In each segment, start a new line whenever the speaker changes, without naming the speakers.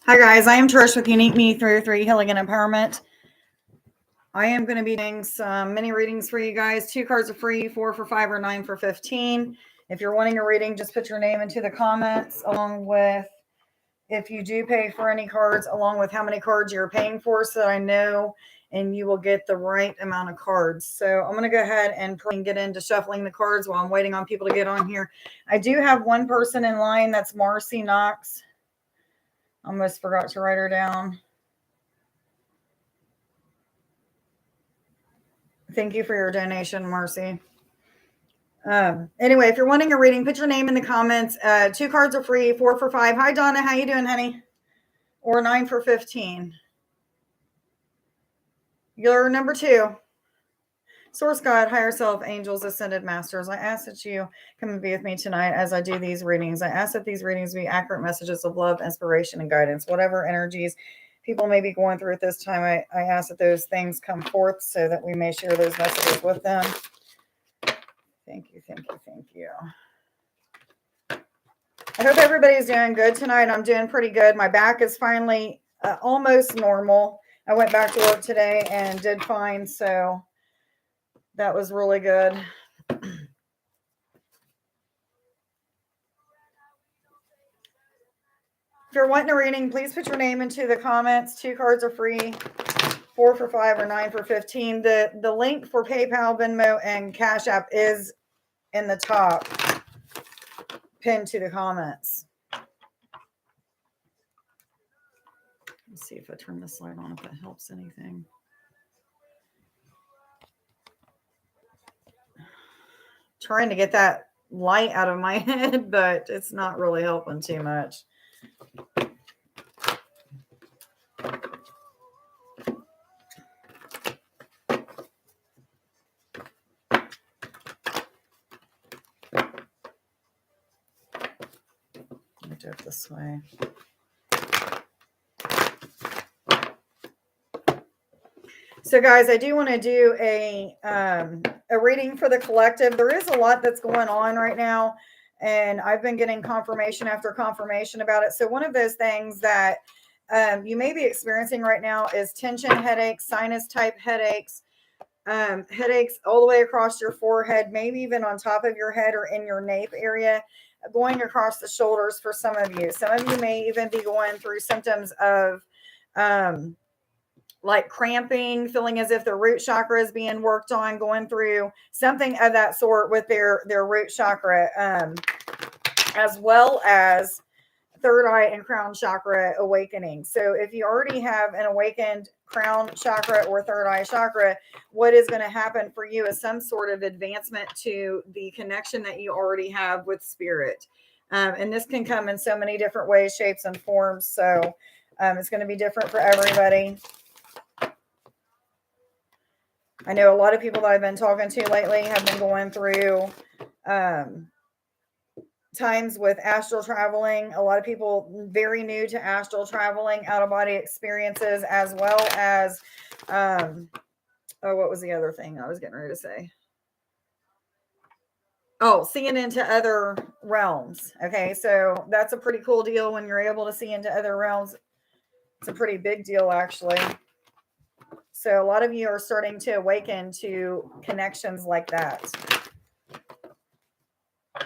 Hi guys, I am Trish with Unique Me 303 Healing and Empowerment. I am going to be doing some mini readings for you guys. 2 cards are free, 4 for 5 or 9 for 15. If you're wanting a reading, just put your name into the comments along with if you do pay for any cards, along with how many cards you're paying for so that I know and you will get the right amount of cards. So I'm going to go ahead and get into shuffling the cards while I'm waiting on people to get on here. I do have one person in line. That's Marcy Knox. Almost forgot to write her down. Thank you for your donation, Marcy. Anyway, if you're wanting a reading, put your name in the comments. 2 cards are free, 4 for 5. Hi, Donna. How you doing, honey? Or 9 for 15. You're number 2. Source God, higher self, angels, ascended masters. I ask that you come and be with me tonight as I do these readings. I ask that these readings be accurate messages of love, inspiration, and guidance. Whatever energies people may be going through at this time, I ask that those things come forth so that we may share those messages with them. Thank you, thank you, thank you. I hope everybody's doing good tonight. I'm doing pretty good. My back is finally almost normal. I went back to work today and did fine, so that was really good. If you're wanting a reading, please put your name into the comments. 2 cards are free, 4 for 5 or 9 for 15. The link for PayPal, Venmo, and Cash App is in the top, pinned to the comments. Let's see if I turn this light on, if that helps anything. Trying to get that light out of my head, but it's not really helping too much. Let me do it this way. So guys, I do want to do a reading for the collective. There is a lot that's going on right now, and I've been getting confirmation after confirmation about it. So one of those things that you may be experiencing right now is tension headaches, sinus type headaches, headaches all the way across your forehead, maybe even on top of your head or in your nape area, going across the shoulders for some of you. Some of you may even be going through symptoms of like cramping, feeling as if their root chakra is being worked on, going through something of that sort with their root chakra, as well as third eye and crown chakra awakening. So if you already have an awakened crown chakra or third eye chakra, what is going to happen for you is some sort of advancement to the connection that you already have with spirit. And this can come in so many different ways, shapes, and forms. So it's going to be different for everybody. I know a lot of people that I've been talking to lately have been going through times with astral traveling. A lot of people very new to astral traveling, out of body experiences, as well as, what was the other thing I was getting ready to say? Oh, seeing into other realms. Okay, so that's a pretty cool deal when you're able to see into other realms. It's a pretty big deal, actually. So a lot of you are starting to awaken to connections like that. I'm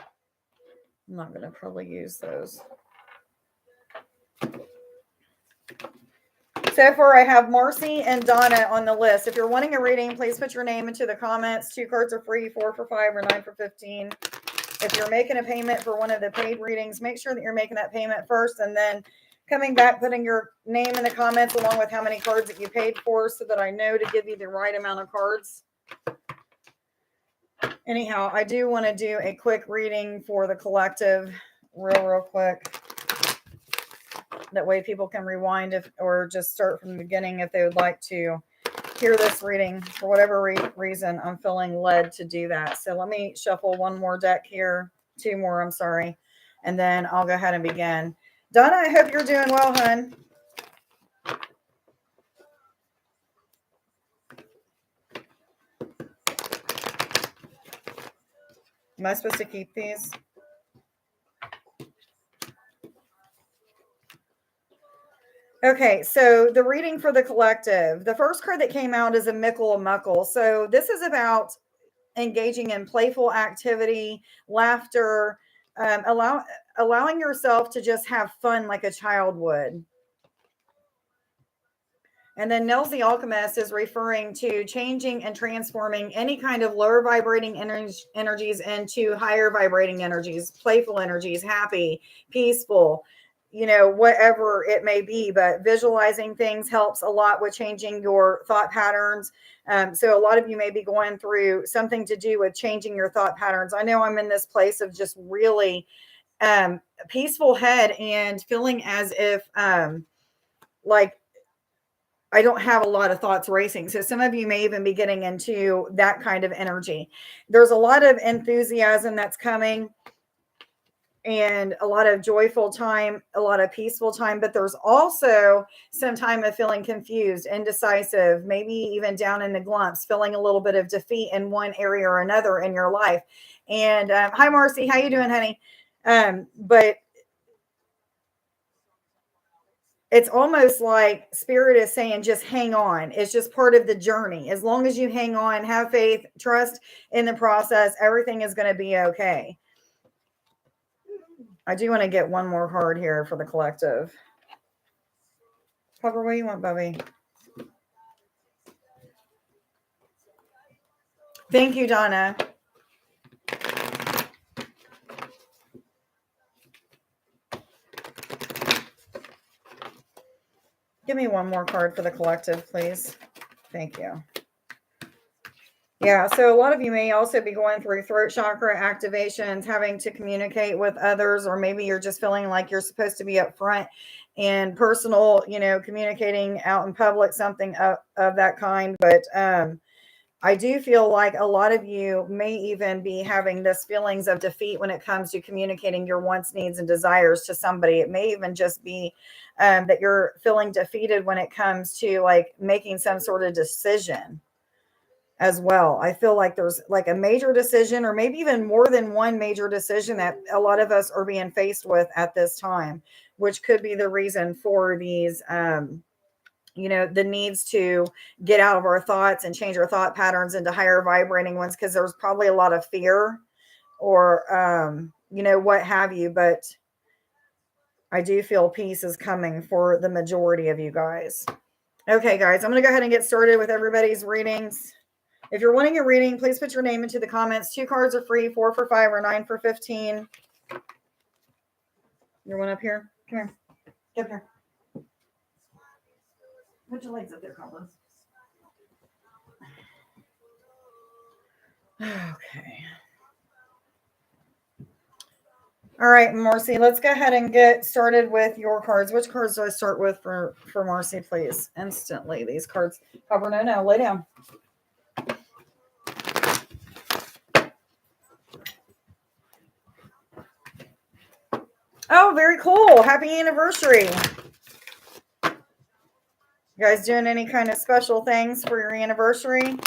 not going to probably use those. So far, I have Marcy and Donna on the list. If you're wanting a reading, please put your name into the comments. 2 cards are free, 4 for 5 or 9 for 15. If you're making a payment for one of the paid readings, make sure that you're making that payment first and then coming back, putting your name in the comments along with how many cards that you paid for so that I know to give you the right amount of cards. Anyhow, I do want to do a quick reading for the collective real quick. That way people can rewind or just start from the beginning if they would like to hear this reading. For whatever reason, I'm feeling led to do that. So let me shuffle one more deck here. 2 more, I'm sorry. And then I'll go ahead and begin. Donna, I hope you're doing well, hun. Am I supposed to keep these? Okay, so the reading for the collective. The first card that came out is a Mickle a Muckle. So this is about engaging in playful activity, laughter, allowing yourself to just have fun like a child would. And then Nels the Alchemist is referring to changing and transforming any kind of lower vibrating energies into higher vibrating energies, playful energies, happy, peaceful, whatever it may be. But visualizing things helps a lot with changing your thought patterns. So a lot of you may be going through something to do with changing your thought patterns. I know I'm in this place of just really peaceful head and feeling as if like I don't have a lot of thoughts racing. So some of you may even be getting into that kind of energy. There's a lot of enthusiasm that's coming and a lot of joyful time, a lot of peaceful time, but there's also some time of feeling confused, indecisive, maybe even down in the glumps, feeling a little bit of defeat in one area or another in your life. And hi, Marcy, how you doing, honey? But it's almost like spirit is saying just hang on. It's just part of the journey. As long as you hang on, have faith, trust in the process, everything is going to be okay. I do want to get one more card here for the collective. Pepper, what do you want, Bubby? Thank you, Donna. Give me one more card for the collective, please. Thank you. Yeah, so a lot of you may also be going through throat chakra activations, having to communicate with others, or maybe you're just feeling like you're supposed to be up front and personal, communicating out in public, something of that kind. But I do feel like a lot of you may even be having this feelings of defeat when it comes to communicating your wants, needs, and desires to somebody. It may even just be that you're feeling defeated when it comes to like making some sort of decision as well. I feel like there's like a major decision or maybe even more than one major decision that a lot of us are being faced with at this time, which could be the reason for these the needs to get out of our thoughts and change our thought patterns into higher vibrating ones, because there's probably a lot of fear or what have you. But I do feel peace is coming for the majority of you guys. Okay, guys, I'm going to go ahead and get started with everybody's readings. If you're wanting a reading, please put your name into the comments. 2 cards are free, 4 for 5 or 9 for 15. Your one up here? Come here. Get up here. Put your legs up there, Cobbles. Okay. All right, Marcy, let's go ahead and get started with your cards. Which cards do I start with for Marcy, please? Instantly, these cards. Cobber, no, lay down. Oh, very cool. Happy anniversary. You guys doing any kind of special things for your anniversary?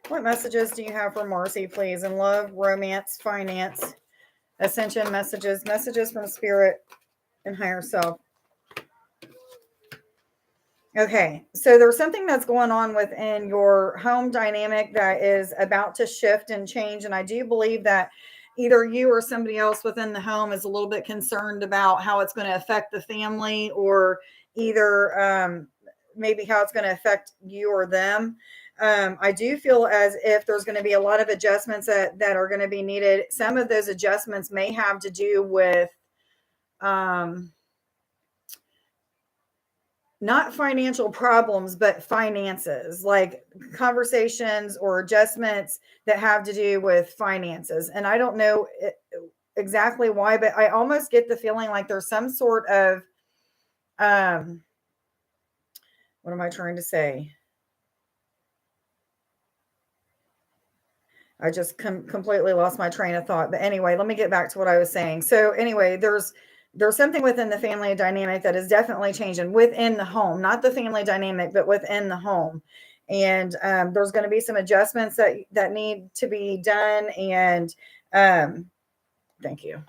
What messages do you have for Marcy, please? In love, romance, finance, ascension messages from spirit and higher self. Okay, so there's something that's going on within your home dynamic that is about to shift and change. And I do believe that either you or somebody else within the home is a little bit concerned about how it's going to affect the family, or either maybe how it's going to affect you or them. I do feel as if there's going to be a lot of adjustments that are going to be needed. Some of those adjustments may have to do with not financial problems, but finances, like conversations or adjustments that have to do with finances. And I don't know exactly why, but I almost get the feeling like there's some sort of, what am I trying to say? I just completely lost my train of thought. But anyway, let me get back to what I was saying. So anyway, there's something within the family dynamic that is definitely changing within the home, not the family dynamic, but within the home. And there's going to be some adjustments that need to be done. And thank you.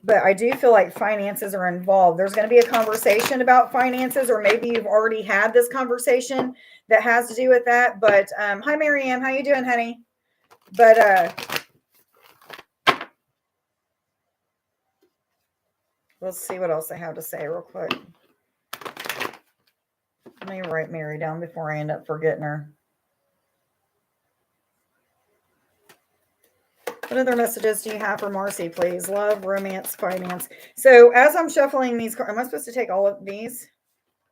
but I do feel like finances are involved. There's going to be a conversation about finances, or maybe you've already had this conversation that has to do with that. But hi, Marianne, how you doing, honey? But let's see what else I have to say real quick. Let me write Mary down before I end up forgetting her. What other messages do you have for Marcy, please? Love, romance, finance. So as I'm shuffling these cards, am I supposed to take all of these?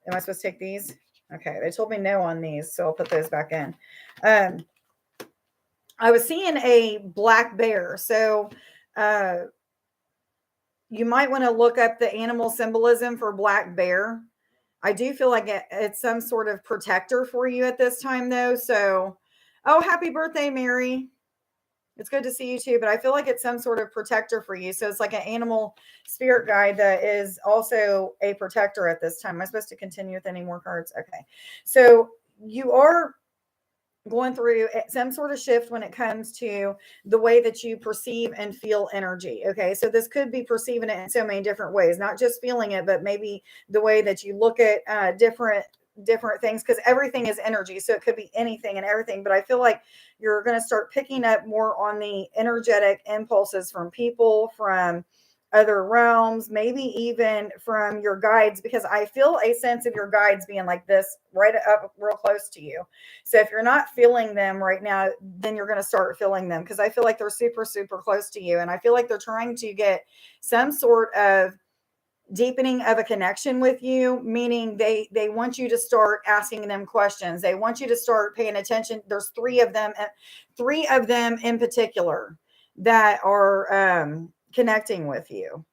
Am I supposed to take these? Okay, they told me no on these, so I'll put those back in. I was seeing a black bear. So you might want to look up the animal symbolism for black bear. I do feel like it's some sort of protector for you at this time, though. So, oh, happy birthday, Mary. It's good to see you too, but I feel like it's some sort of protector for you. So it's like an animal spirit guide that is also a protector at this time. Am I supposed to continue with any more cards? Okay. So you are going through some sort of shift when it comes to the way that you perceive and feel energy. Okay. So this could be perceiving it in so many different ways, not just feeling it, but maybe the way that you look at different things, because everything is energy. So it could be anything and everything. But I feel like you're going to start picking up more on the energetic impulses from people, from other realms, maybe even from your guides, because I feel a sense of your guides being like this right up real close to you. So if you're not feeling them right now, then you're going to start feeling them, because I feel like they're super, super close to you. And I feel like they're trying to get some sort of deepening of a connection with you, meaning they want you to start asking them questions. They want you to start paying attention. There's three of them in particular that are connecting with you.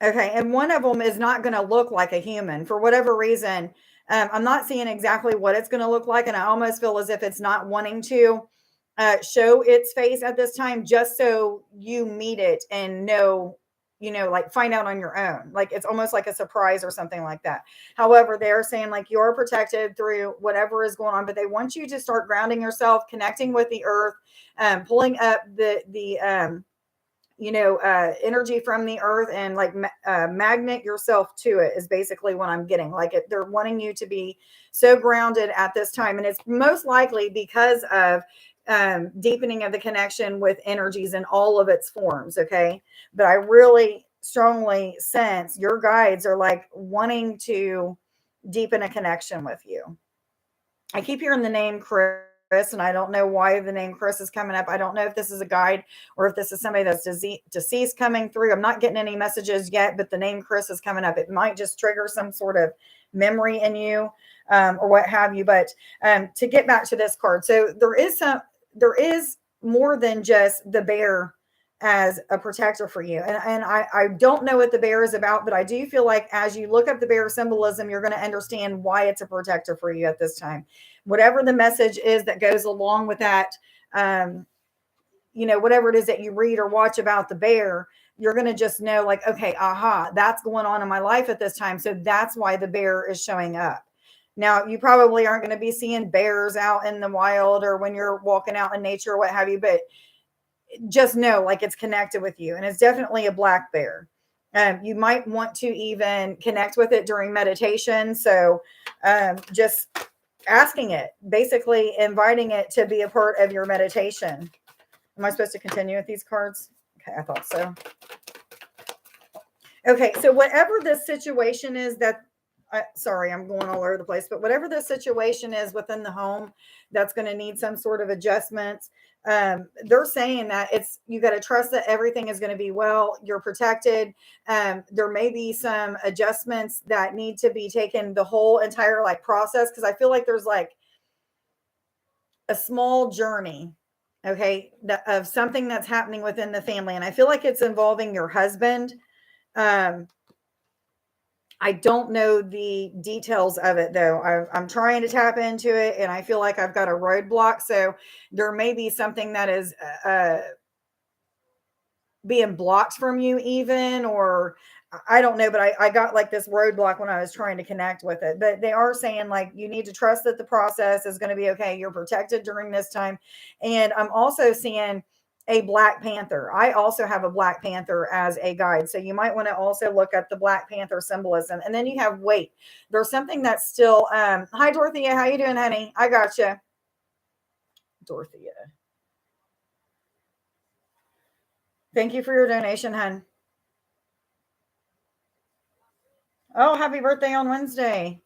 Okay, and one of them is not going to look like a human for whatever reason. I'm not seeing exactly what it's going to look like, and I almost feel as if it's not wanting to show its face at this time, just so you meet it and know, like find out on your own. Like it's almost like a surprise or something like that. However, they're saying like you're protected through whatever is going on, but they want you to start grounding yourself, connecting with the earth, pulling up the energy from the earth, and like magnet yourself to it is basically what I'm getting. Like they're wanting you to be so grounded at this time, and it's most likely because of deepening of the connection with energies in all of its forms. Okay, but I really strongly sense your guides are like wanting to deepen a connection with you. I keep hearing the name Chris, and I don't know why the name Chris is coming up. I don't know if this is a guide or if this is somebody that's deceased coming through. I'm not getting any messages yet, but the name Chris is coming up. It might just trigger some sort of memory in you, or what have you. But to get back to this card, so there is more than just the bear as a protector for you. And I don't know what the bear is about, but I do feel like as you look up the bear symbolism, you're going to understand why it's a protector for you at this time. Whatever the message is that goes along with that, whatever it is that you read or watch about the bear, you're going to just know like, okay, aha, that's going on in my life at this time. So that's why the bear is showing up. Now, you probably aren't going to be seeing bears out in the wild or when you're walking out in nature or what have you, but just know like it's connected with you, and it's definitely a black bear. You might want to even connect with it during meditation. So just asking it, basically inviting it to be a part of your meditation. Am I supposed to continue with these cards? Okay, I thought so. Okay, so whatever this situation is that, sorry, I'm going all over the place, but whatever the situation is within the home that's going to need some sort of adjustments, they're saying that you got to trust that everything is going to be well. You're protected. There may be some adjustments that need to be taken the whole entire like process, because I feel like there's like a small journey, okay, of something that's happening within the family, and I feel like it's involving your husband. I don't know the details of it though. I'm trying to tap into it, and I feel like I've got a roadblock. So there may be something that is being blocked from you, even, or I don't know, but I got like this roadblock when I was trying to connect with it. But they are saying like you need to trust that the process is going to be okay. You're protected during this time. And I'm also seeing a Black Panther. I also have a Black Panther as a guide. So you might want to also look at the Black Panther symbolism. And then you have weight. There's something that's still hi Dorothea, how you doing, honey? I got you. Dorothea. Thank you for your donation, hun. Oh, happy birthday on Wednesday.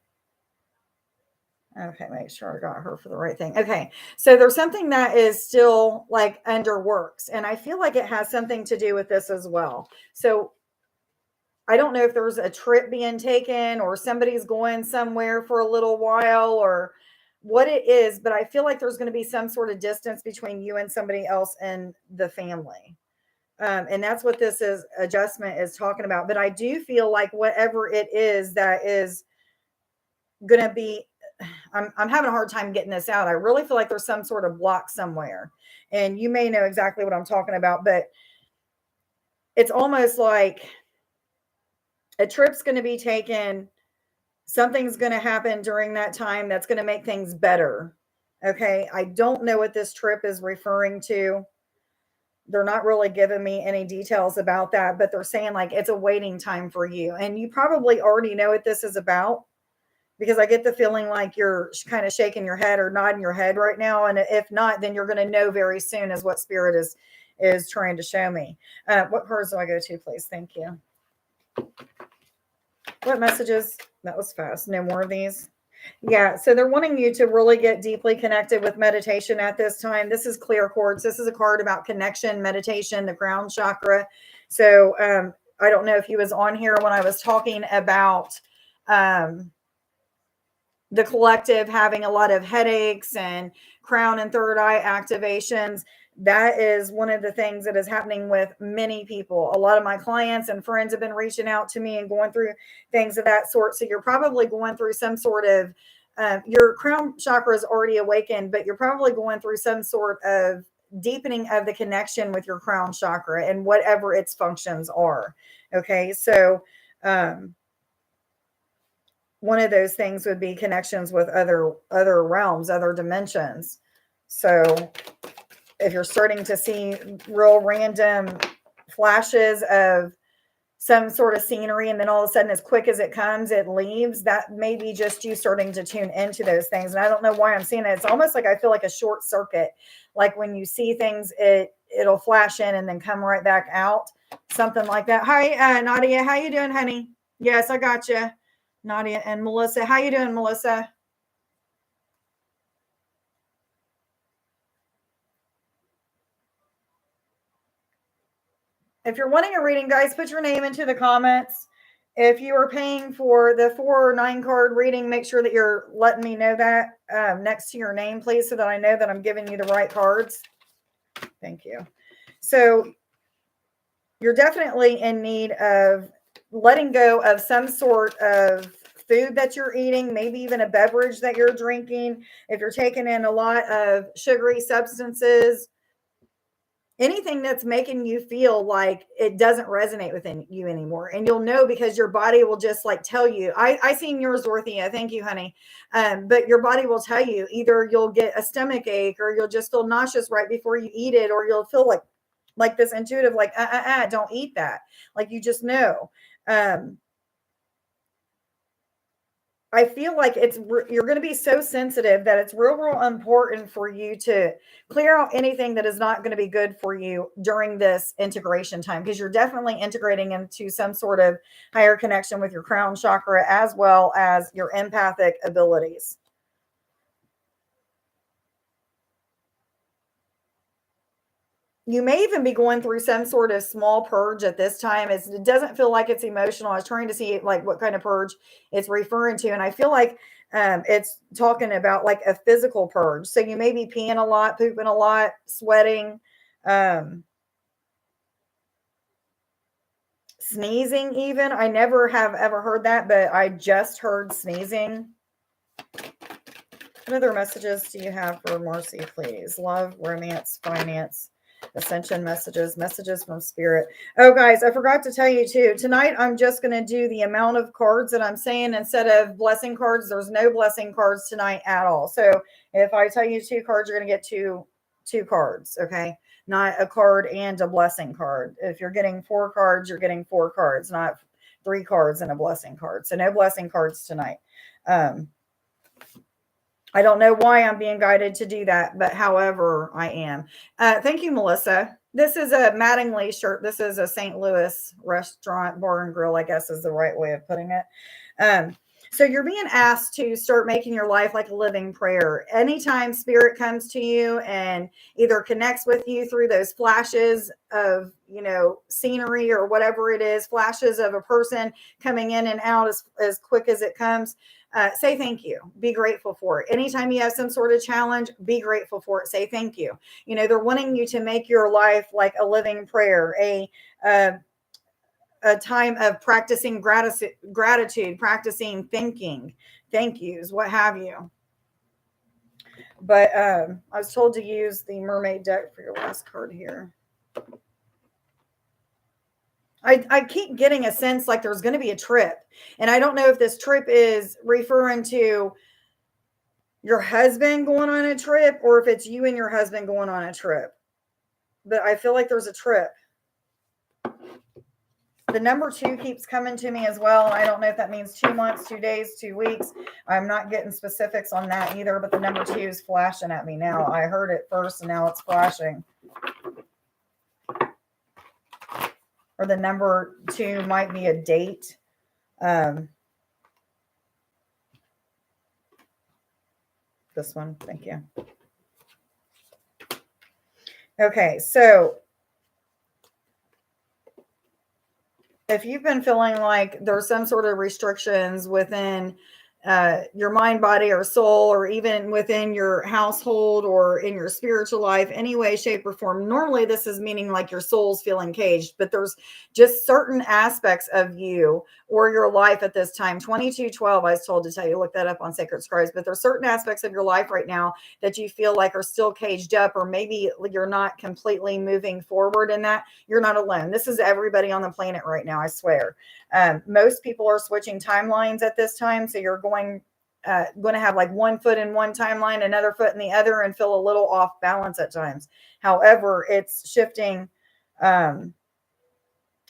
Okay, make sure I got her for the right thing. Okay, so there's something that is still like under works, and I feel like it has something to do with this as well. So I don't know if there's a trip being taken or somebody's going somewhere for a little while or what it is, but I feel like there's going to be some sort of distance between you and somebody else in the family. And that's what this is adjustment is talking about. But I do feel like whatever it is that is going to be, I'm having a hard time getting this out. I really feel like there's some sort of block somewhere. And you may know exactly what I'm talking about, but it's almost like a trip's going to be taken. Something's going to happen during that time that's going to make things better. Okay. I don't know what this trip is referring to. They're not really giving me any details about that, but they're saying like it's a waiting time for you. And you probably already know what this is about because I get the feeling like you're kind of shaking your head or nodding your head right now. And if not, then you're going to know very soon is what spirit is trying to show me. What cards do I go to, please? Thank you. What messages? That was fast. No more of these. Yeah, so they're wanting you to really get deeply connected with meditation at this time. This is clear quartz. This is a card about connection, meditation, the crown chakra. So I don't know if he was on here when I was talking about the collective having a lot of headaches and crown and third eye activations. That is one of the things that is happening with many people. A lot of my clients and friends have been reaching out to me and going through things of that sort. So you're probably going through some sort of your crown chakra is already awakened, but you're probably going through some sort of deepening of the connection with your crown chakra and whatever its functions are. Okay, so one of those things would be connections with other realms, other dimensions. So if you're starting to see real random flashes of some sort of scenery and then all of a sudden as quick as it comes it leaves, that may be just you starting to tune into those things. And I don't know why I'm seeing it. It's almost like I feel like a short circuit, like when you see things it'll flash in and then come right back out, something like that. Hi Nadia, how you doing, honey? Yes, I got you. Nadia and Melissa, how you doing, Melissa? If you're wanting a reading, guys, put your name into the comments. If you are paying for the 4 or 9 card reading, make sure that you're letting me know that next to your name, please, so that I know that I'm giving you the right cards. Thank you. So you're definitely in need of letting go of some sort of food that you're eating, maybe even a beverage that you're drinking. If you're taking in a lot of sugary substances, anything that's making you feel like it doesn't resonate within you anymore. And you'll know because your body will just like tell you. I seen yours, Dorothea. Thank you, honey. But your body will tell you either you'll get a stomach ache or you'll just feel nauseous right before you eat it, or you'll feel like this intuitive, like, don't eat that. Like you just know. I feel like you're going to be so sensitive that it's real important for you to clear out anything that is not going to be good for you during this integration time, because you're definitely integrating into some sort of higher connection with your crown chakra as well as your empathic abilities. You may even be going through some sort of small purge at this time. It doesn't feel like it's emotional. I was trying to see like what kind of purge it's referring to. And I feel like it's talking about like a physical purge. So you may be peeing a lot, pooping a lot, sweating, sneezing even. I never have ever heard that, but I just heard sneezing. What other messages do you have for Marcy, please? Love, romance, finance. Ascension messages, messages from spirit. Oh, guys, I forgot to tell you too. Tonight, I'm just going to do the amount of cards that I'm saying instead of blessing cards. There's no blessing cards tonight at all. So if I tell you 2 cards, you're going to get two cards. Okay. Not a card and a blessing card. If you're getting 4 cards, you're getting 4 cards, not 3 cards and a blessing card. So no blessing cards tonight. I don't know why I'm being guided to do that, but however I am. Thank you, Melissa. This is a Mattingly shirt. This is a St. Louis restaurant, bar and grill, I guess is the right way of putting it. So you're being asked to start making your life like a living prayer. Anytime spirit comes to you and either connects with you through those flashes of, scenery or whatever it is, flashes of a person coming in and out as quick as it comes, say thank you. Be grateful for it. Anytime you have some sort of challenge, be grateful for it. Say thank you. They're wanting you to make your life like a living prayer, a time of practicing gratitude, practicing thinking, thank yous, what have you. But I was told to use the mermaid deck for your last card here. I keep getting a sense like there's going to be a trip. And I don't know if this trip is referring to your husband going on a trip or if it's you and your husband going on a trip. But I feel like there's a trip. The number 2 keeps coming to me as well. I don't know if that means 2 months, 2 days, 2 weeks. I'm not getting specifics on that either, but the number 2 is flashing at me now. I heard it first and now it's flashing. Or the number 2 might be a date. This one, thank you. Okay, so if you've been feeling like there's some sort of restrictions within your mind, body, or soul, or even within your household or in your spiritual life, any way, shape, or form, normally this is meaning like your soul's feeling caged, but there's just certain aspects of you or your life at this time. 2212, I was told to tell you, look that up on Sacred Scribes, but there's certain aspects of your life right now that you feel like are still caged up, or maybe you're not completely moving forward in that. You're not alone. This is everybody on the planet right now, I swear. Most people are switching timelines at this time. So you're going to have like one foot in one timeline, another foot in the other, and feel a little off balance at times. However, it's shifting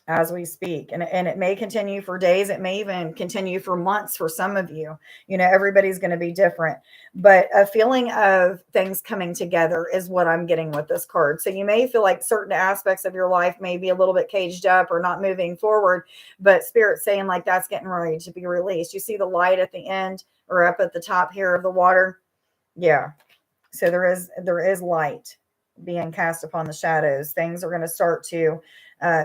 as we speak, and it may continue for days. It may even continue for months for some of you. Everybody's going to be different, but a feeling of things coming together is what I'm getting with this card. So you may feel like certain aspects of your life may be a little bit caged up or not moving forward, but Spirit's saying like that's getting ready to be released. You see the light at the end or up at the top here of the water? Yeah. So there is light being cast upon the shadows. Things are going to start to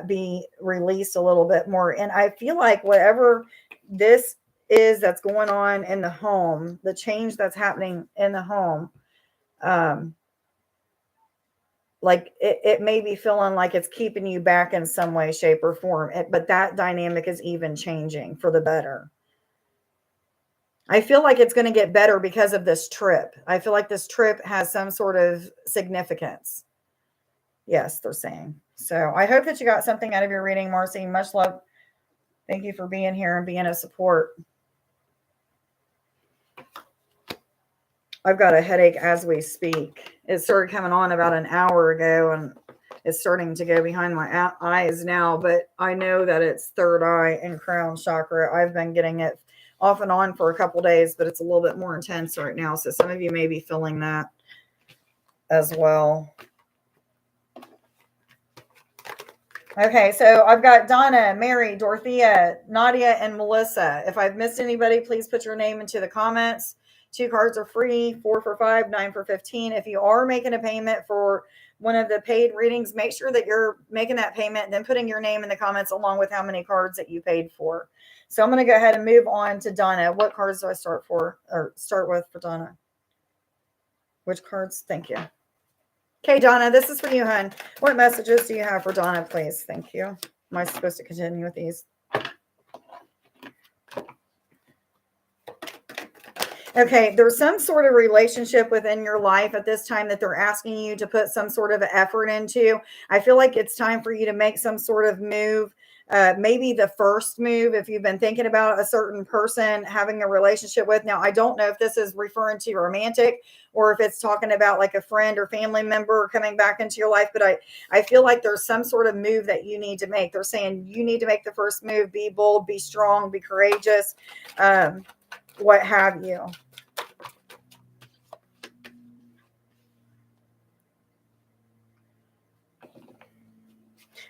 be released a little bit more. And I feel like whatever this is that's going on in the home, the change that's happening in the home, like it may be feeling like it's keeping you back in some way, shape, or form. But that dynamic is even changing for the better. I feel like it's going to get better because of this trip. I feel like this trip has some sort of significance. Yes, they're saying. So I hope that you got something out of your reading, Marcy. Much love. Thank you for being here and being a support. I've got a headache as we speak. It started coming on about an hour ago, and it's starting to go behind my eyes now, but I know that it's third eye and crown chakra. I've been getting it off and on for a couple days, but it's a little bit more intense right now. So some of you may be feeling that as well. Okay, so I've got Donna, Mary, Dorothea, Nadia, and Melissa. If I've missed anybody, please put your name into the comments. 2 cards are free, 4 for $5, 9 for $15. If you are making a payment for one of the paid readings, make sure that you're making that payment and then putting your name in the comments along with how many cards that you paid for. So I'm going to go ahead and move on to Donna. What cards do I start with for Donna? Which cards? Thank you. Okay, Donna, this is for you, hon. What messages do you have for Donna, please? Thank you. Am I supposed to continue with these? Okay, there's some sort of relationship within your life at this time that they're asking you to put some sort of effort into. I feel like it's time for you to make some sort of move. Maybe the first move, if you've been thinking about a certain person having a relationship with. Now, I don't know if this is referring to romantic or if it's talking about like a friend or family member coming back into your life, but I feel like there's some sort of move that you need to make. They're saying you need to make the first move, be bold, be strong, be courageous, what have you.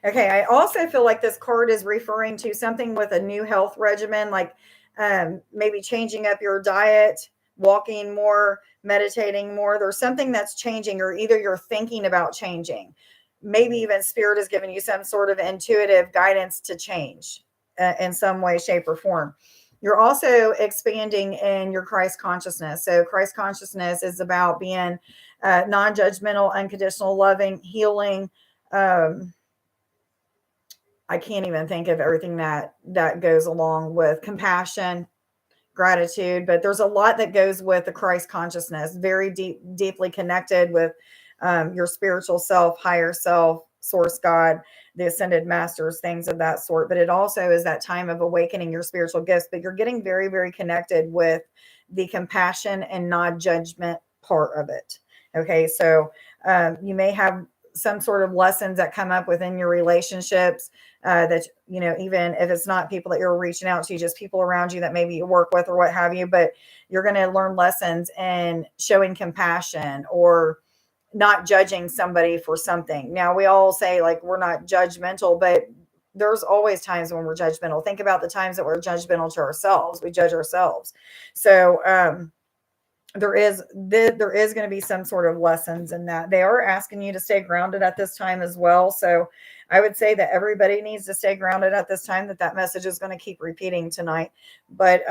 Okay, I also feel like this card is referring to something with a new health regimen, like maybe changing up your diet, walking more, meditating more. There's something that's changing, or either you're thinking about changing. Maybe even spirit is giving you some sort of intuitive guidance to change in some way, shape, or form. You're also expanding in your Christ consciousness. So, Christ consciousness is about being non judgmental, unconditional, loving, healing. Um, I can't even think of everything that goes along with compassion, gratitude, but there's a lot that goes with the Christ consciousness, very deeply connected with your spiritual self, higher self, source God, the ascended masters, things of that sort. But it also is that time of awakening your spiritual gifts, but you're getting very, very connected with the compassion and non-judgment part of it. Okay, so you may have some sort of lessons that come up within your relationships, that, you know, even if it's not people that you're reaching out to, just people around you that maybe you work with or what have you, but you're going to learn lessons in showing compassion or not judging somebody for something. Now, we all say like we're not judgmental, but there's always times when we're judgmental. Think about the times that we're judgmental to ourselves. We judge ourselves. So there is going to be some sort of lessons in that. They are asking you to stay grounded at this time as well. So I would say that everybody needs to stay grounded at this time. That message is going to keep repeating tonight. But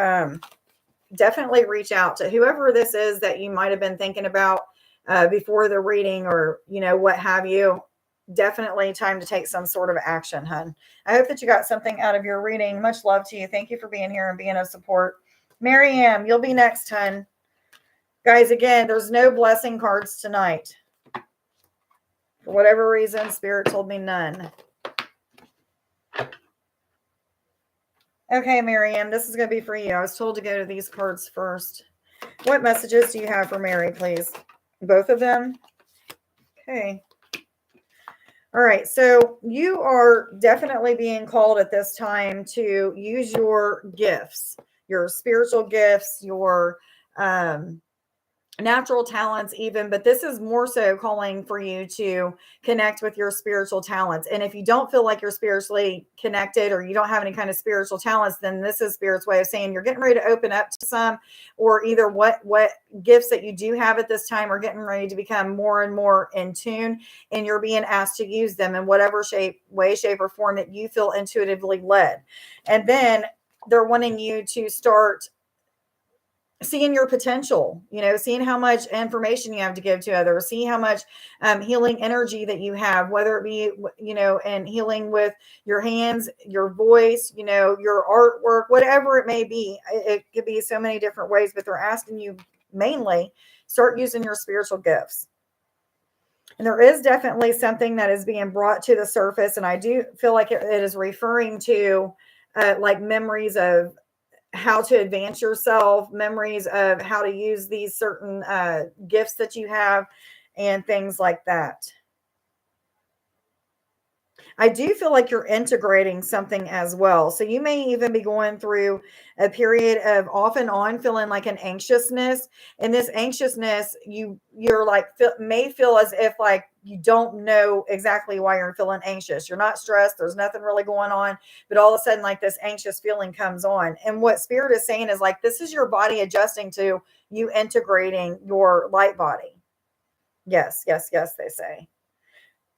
definitely reach out to whoever this is that you might have been thinking about before the reading, or you know, what have you. Definitely time to take some sort of action, hun. I hope that you got something out of your reading. Much love to you. Thank you for being here and being a support. Maryam, you'll be next, hun. Guys, again, there's no blessing cards tonight. For whatever reason, Spirit told me none. Okay, Maryam, this is going to be for you. I was told to go to these cards first. What messages do you have for Mary, please? Both of them? Okay. All right, so you are definitely being called at this time to use your gifts, your spiritual gifts, your natural talents even, but this is more so calling for you to connect with your spiritual talents. And if you don't feel like you're spiritually connected, or you don't have any kind of spiritual talents, then this is Spirit's way of saying you're getting ready to open up to some, or either what gifts that you do have at this time are getting ready to become more and more in tune, and you're being asked to use them in whatever way, shape, or form that you feel intuitively led. And then they're wanting you to start seeing your potential, you know, seeing how much information you have to give to others, see how much healing energy that you have, whether it be, you know, and healing with your hands, your voice, you know, your artwork, whatever it may be. It could be so many different ways, but they're asking you mainly start using your spiritual gifts. And there is definitely something that is being brought to the surface. And I do feel like it is referring to like memories of how to advance yourself, memories of how to use these certain gifts that you have, and things like that. I do feel like you're integrating something as well. So you may even be going through a period of off and on feeling like an anxiousness. And this anxiousness, you're like may feel as if like you don't know exactly why you're feeling anxious. You're not stressed. There's nothing really going on, but all of a sudden like this anxious feeling comes on. And what Spirit is saying is like this is your body adjusting to you integrating your light body. Yes, yes, yes, they say.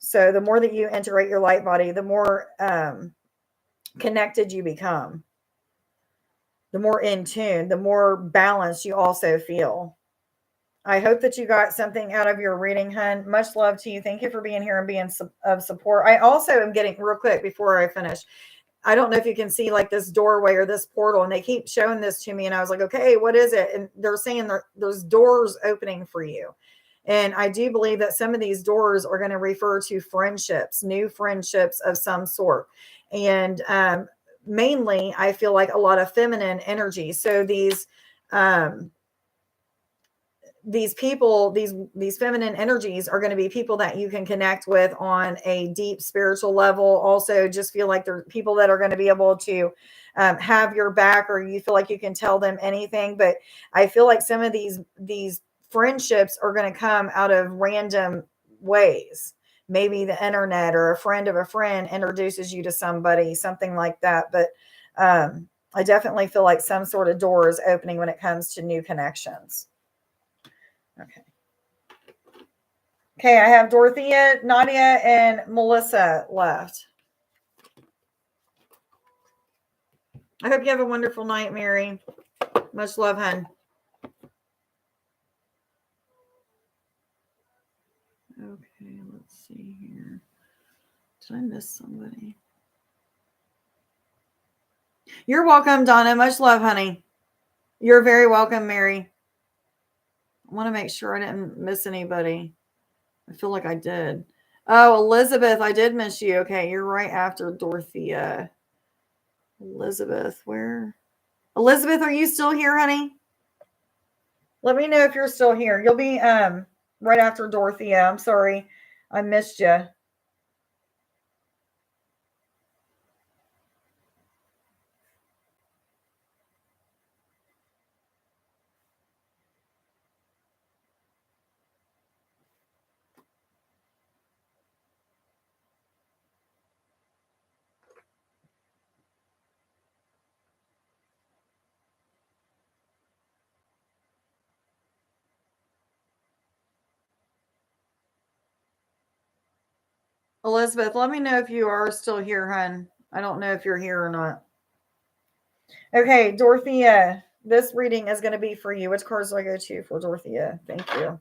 So the more that you integrate your light body, the more connected you become, the more in tune, the more balanced you also feel. I hope that you got something out of your reading, hun. Much love to you. Thank you for being here and being of support. I also am getting, real quick before I finish, I don't know if you can see like this doorway or this portal, and they keep showing this to me. And I was like, okay, what is it? And they're saying there's doors opening for you. And I do believe that some of these doors are going to refer to friendships, new friendships of some sort. And mainly, I feel like a lot of feminine energy. So um, these people, these feminine energies are going to be people that you can connect with on a deep spiritual level. Also, just feel like they're people that are going to be able to have your back, or you feel like you can tell them anything. But I feel like some of these friendships are going to come out of random ways. Maybe the internet, or a friend of a friend introduces you to somebody, something like that. But I definitely feel like some sort of door is opening when it comes to new connections. Okay. Okay, I have Dorothea, Nadia, and Melissa left. I hope you have a wonderful night, Mary. Much love, hun. Okay, let's see here. Did I miss somebody? You're welcome, Donna. Much love, honey. You're very welcome, Mary. I want to make sure I didn't miss anybody. I feel like I did. Oh, Elizabeth, I did miss you. Okay, you're right after Dorothea. Elizabeth, where? Elizabeth, are you still here, honey? Let me know if you're still here. You'll be right after Dorothea. I'm sorry. I missed you. Elizabeth, let me know if you are still here, hun. I don't know if you're here or not. Okay, Dorothea, this reading is going to be for you. Which cards do I go to for Dorothea? Thank you.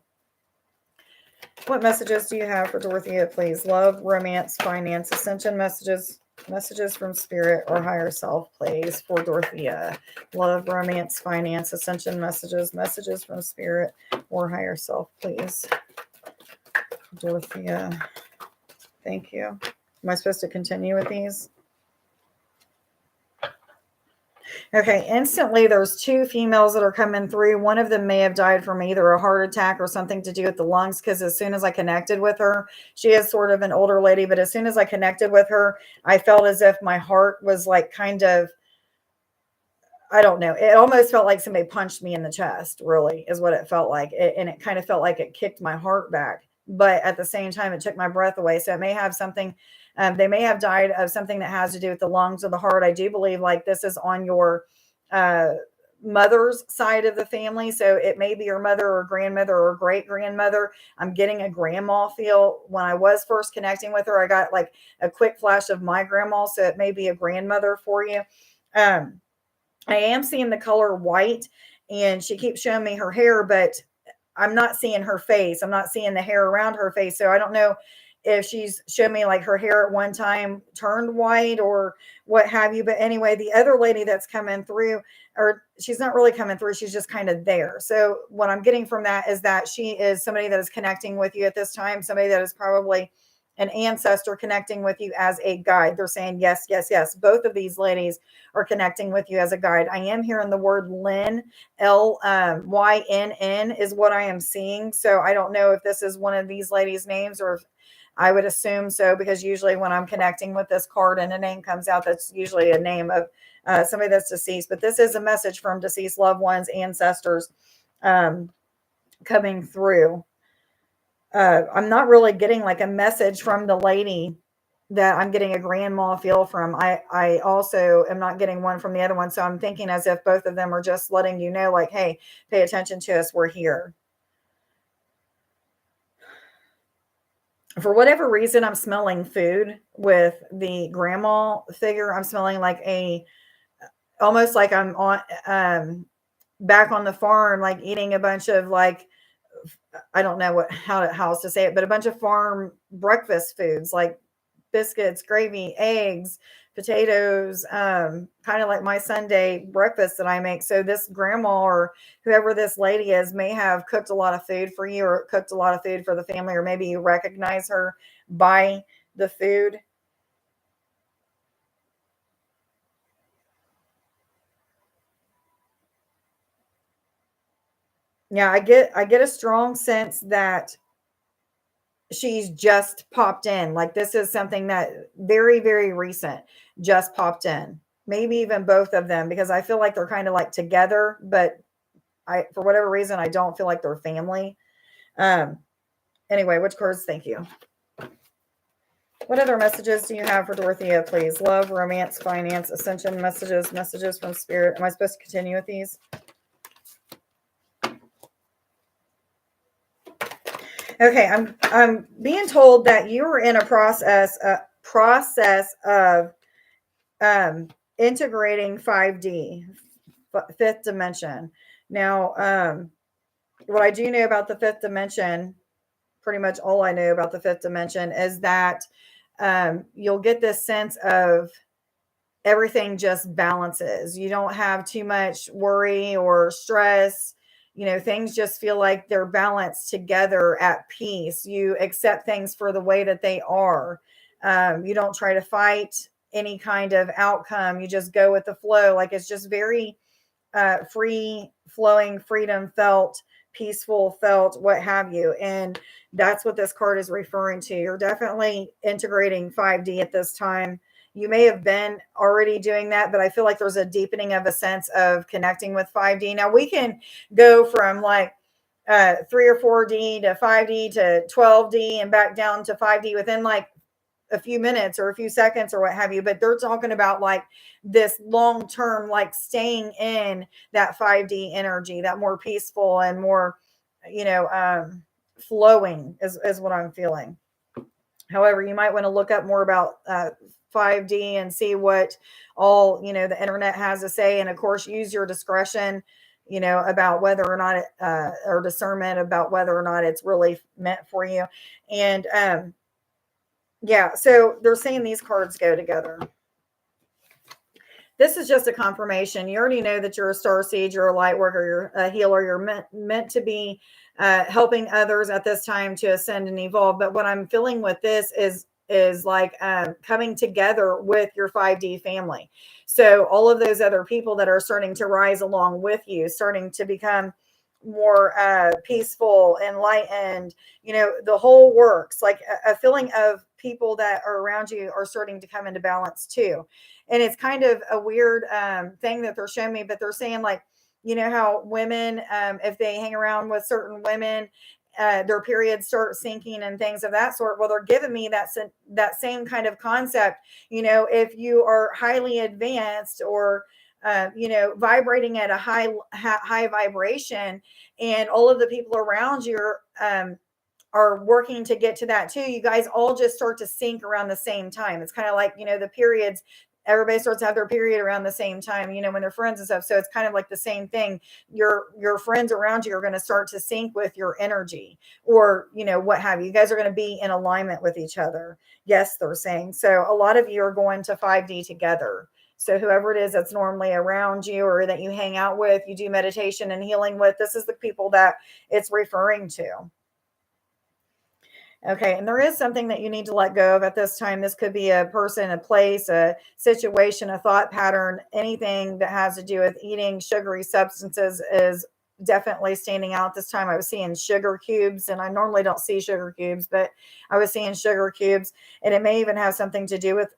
What messages do you have for Dorothea, please? Love, romance, finance, ascension messages, messages from spirit or higher self, please, for Dorothea. Love, romance, finance, ascension messages, messages from spirit or higher self, please. Dorothea. Thank you. Am I supposed to continue with these? Okay, instantly there's two females that are coming through. One of them may have died from either a heart attack or something to do with the lungs, because as soon as I connected with her, she is sort of an older lady, but as soon as I connected with her, I felt as if my heart was like kind of, I don't know. It almost felt like somebody punched me in the chest, really, is what it felt like. And it kind of felt like it kicked my heart back. But at the same time, it took my breath away. So it may have something, they may have died of something that has to do with the lungs or the heart. I do believe like this is on your uh, mother's side of the family. So it may be your mother or grandmother or great grandmother. I'm getting a grandma feel. When I was first connecting with her, I got like a quick flash of my grandma. So it may be a grandmother for you. I am seeing the color white, and she keeps showing me her hair, but I'm not seeing her face. I'm not seeing the hair around her face. So I don't know if she's showed me like her hair at one time turned white or what have you. But anyway, the other lady that's coming through, or she's not really coming through, she's just kind of there. So what I'm getting from that is that she is somebody that is connecting with you at this time, somebody that is probably an ancestor connecting with you as a guide. They're saying yes, yes, yes. Both of these ladies are connecting with you as a guide. I am hearing the word Lynn, Lynn is what I am seeing. So I don't know if this is one of these ladies' names, or if I would assume so, because usually when I'm connecting with this card and a name comes out, that's usually a name of somebody that's deceased. But this is a message from deceased loved ones, ancestors coming through. I'm not really getting like a message from the lady that I'm getting a grandma feel from. I also am not getting one from the other one. So I'm thinking as if both of them are just letting you know, like, hey, pay attention to us. We're here. For whatever reason, I'm smelling food with the grandma figure. I'm smelling like almost like I'm on, back on the farm, like eating a bunch of like, I don't know how else to say it, but a bunch of farm breakfast foods like biscuits, gravy, eggs, potatoes, kind of like my Sunday breakfast that I make. So this grandma or whoever this lady is may have cooked a lot of food for you or cooked a lot of food for the family, or maybe you recognize her by the food. Yeah, I get a strong sense that she's just popped in. Like this is something that very, very recent, just popped in. Maybe even both of them, because I feel like they're kind of like together, but I, for whatever reason, I don't feel like they're family. Um, anyway, which cards? Thank you. What other messages do you have for Dorothea, please? Love, romance, finance, ascension messages, messages from spirit. Am I supposed to continue with these? Okay, I'm being told that you are in a process of integrating 5D, fifth dimension. Now, what I do know about the fifth dimension, pretty much all I know about the fifth dimension, is that you'll get this sense of everything just balances. You don't have too much worry or stress. You know, things just feel like they're balanced together at peace. You accept things for the way that they are. You don't try to fight any kind of outcome. You just go with the flow. Like it's just very free flowing, freedom felt, peaceful felt, what have you. And that's what this card is referring to. You're definitely integrating 5D at this time. You may have been already doing that, but I feel like there's a deepening of a sense of connecting with 5D. Now we can go from like 3 or 4D to 5D to 12D and back down to 5D within like a few minutes or a few seconds or what have you, but they're talking about like this long term, like staying in that 5D energy, that more peaceful and more, you know, flowing is what I'm feeling. However, you might want to look up more about 5D and see what all, you know, the internet has to say. And of course, use your discretion, you know, about whether or not or discernment about whether or not it's really meant for you. And yeah, so they're saying these cards go together. This is just a confirmation. You already know that you're a star seed, you're a light worker, you're a healer, you're meant to be helping others at this time to ascend and evolve. But what I'm feeling with this is like coming together with your 5D family. So all of those other people that are starting to rise along with you, starting to become more peaceful, enlightened, you know, the whole works, like a feeling of people that are around you are starting to come into balance too. And it's kind of a weird thing that they're showing me, but they're saying like, you know how women, if they hang around with certain women, their periods start sinking and things of that sort. Well, they're giving me that same kind of concept. You know, if you are highly advanced or you know, vibrating at a high vibration, and all of the people around you are working to get to that too. You guys all just start to sync around the same time. It's kind of like, you know, the periods, everybody starts to have their period around the same time, you know, when they're friends and stuff. So it's kind of like the same thing. Your friends around you are going to start to sync with your energy, or, you know, what have you. You guys are going to be in alignment with each other. Yes, they're saying. So a lot of you are going to 5D together. So whoever it is that's normally around you or that you hang out with, you do meditation and healing with, this is the people that it's referring to. Okay, and there is something that you need to let go of at this time. This could be a person, a place, a situation, a thought pattern, anything that has to do with eating sugary substances is definitely standing out this time. I was seeing sugar cubes, and I normally don't see sugar cubes, but I was seeing sugar cubes, and it may even have something to do with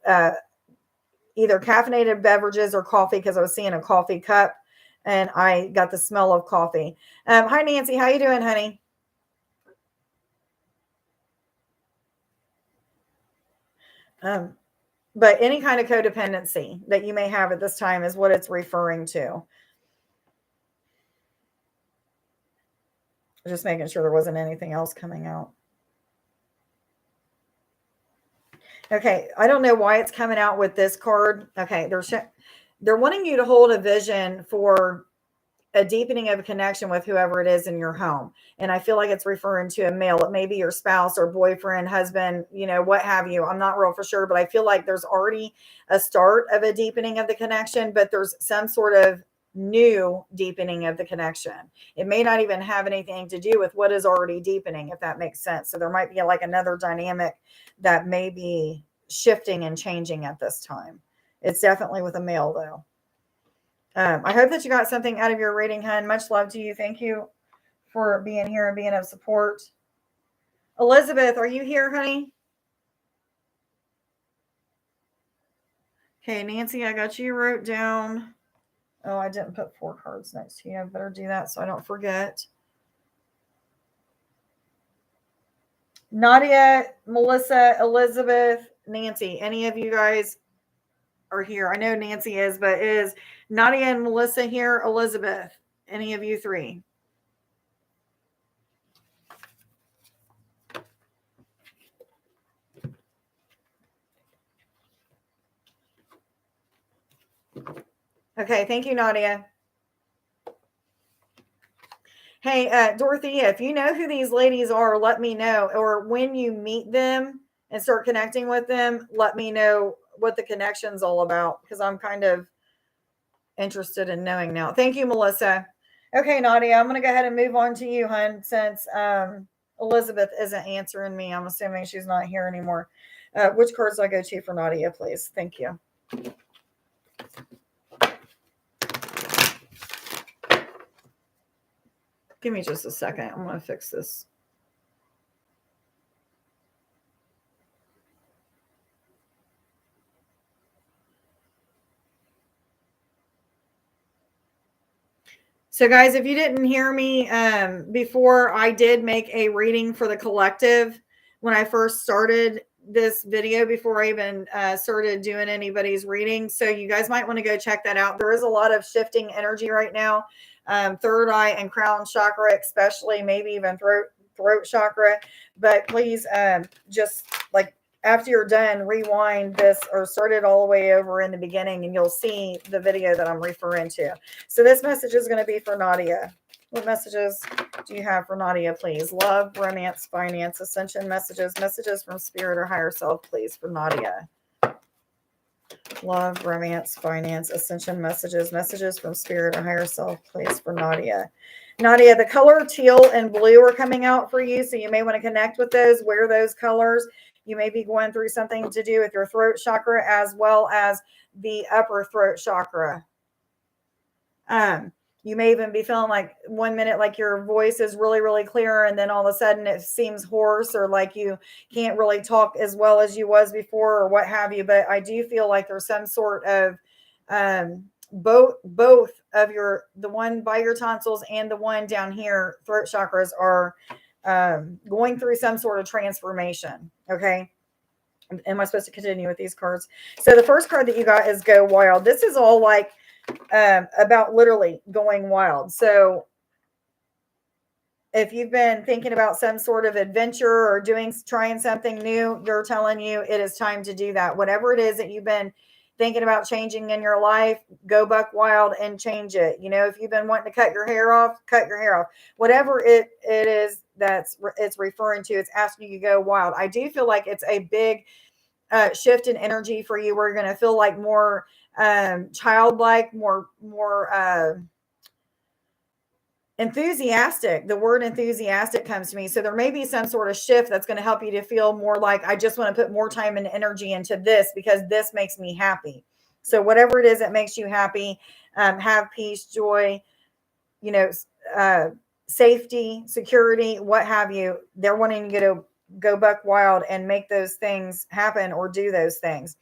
either caffeinated beverages or coffee, because I was seeing a coffee cup, and I got the smell of coffee. Hi, Nancy. How you doing, honey? Um, but any kind of codependency that you may have at this time is what it's referring to. Just making sure there wasn't anything else coming out. Okay, I don't know why it's coming out with this card. Okay, they're wanting you to hold a vision for a deepening of a connection with whoever it is in your home. And I feel like it's referring to a male. It may be your spouse or boyfriend, husband, what have you. I'm not real for sure, but I feel like there's already a start of a deepening of the connection, but there's some sort of new deepening of the connection. It may not even have anything to do with what is already deepening, if that makes sense. So there might be like another dynamic that may be shifting and changing at this time. It's definitely with a male though. I hope that you got something out of your reading, hun. Much love to you. Thank you for being here and being of support. Elizabeth, are you here, honey? Okay, Nancy, I got you wrote down. Oh, I didn't put 4 cards next to you. I better do that so I don't forget. Nadia, Melissa, Elizabeth, Nancy, any of you guys are here? I know Nancy is, but is Nadia and Melissa here? Elizabeth, any of you 3? Okay, thank you, Nadia. Hey, Dorothea, if you know who these ladies are, let me know. Or when you meet them and start connecting with them, let me know what the connection's all about, because I'm kind of interested in knowing now. Thank you, Melissa. Okay, Nadia, I'm going to go ahead and move on to you, hun, since Elizabeth isn't answering me. I'm assuming she's not here anymore. Which cards do I go to for Nadia, please? Thank you. Give me just a second. I'm going to fix this. So, guys, if you didn't hear me before, I did make a reading for the collective when I first started this video, before I even started doing anybody's reading. So you guys might want to go check that out. There is a lot of shifting energy right now. Third eye and crown chakra, especially, maybe even throat chakra. But please just like, after you're done, rewind this or start it all the way over in the beginning, and you'll see the video that I'm referring to. So this message is going to be for Nadia. What messages do you have for Nadia, please? Love, romance, finance, ascension messages from spirit or higher self, please, for Nadia. Love, romance, finance, ascension messages from spirit or higher self, please, for Nadia. Nadia, the color teal and blue are coming out for you, so you may want to connect with those, wear those colors. You may be going through something to do with your throat chakra as well as the upper throat chakra. You may even be feeling like 1 minute like your voice is really, really clear, and then all of a sudden it seems hoarse, or like you can't really talk as well as you was before, or what have you. But I do feel like there's some sort of both of the one by your tonsils and the one down here, throat chakras, are going through some sort of transformation. Okay. Am I supposed to continue with these cards? So the first card that you got is Go Wild. This is all like about literally going wild. So if you've been thinking about some sort of adventure or trying something new, you're telling you it is time to do that. Whatever it is that you've been thinking about changing in your life, go buck wild and change it. If you've been wanting to cut your hair off, cut your hair off. Whatever it is it's referring to, it's asking you to go wild. I do feel like it's a big shift in energy for you. We're going to feel like more childlike, more enthusiastic. The word enthusiastic comes to me. So there may be some sort of shift that's going to help you to feel more like, I just want to put more time and energy into this because this makes me happy. So whatever it is that makes you happy, have peace, joy, safety, security, what have you, they're wanting you to go buck wild and make those things happen or do those things.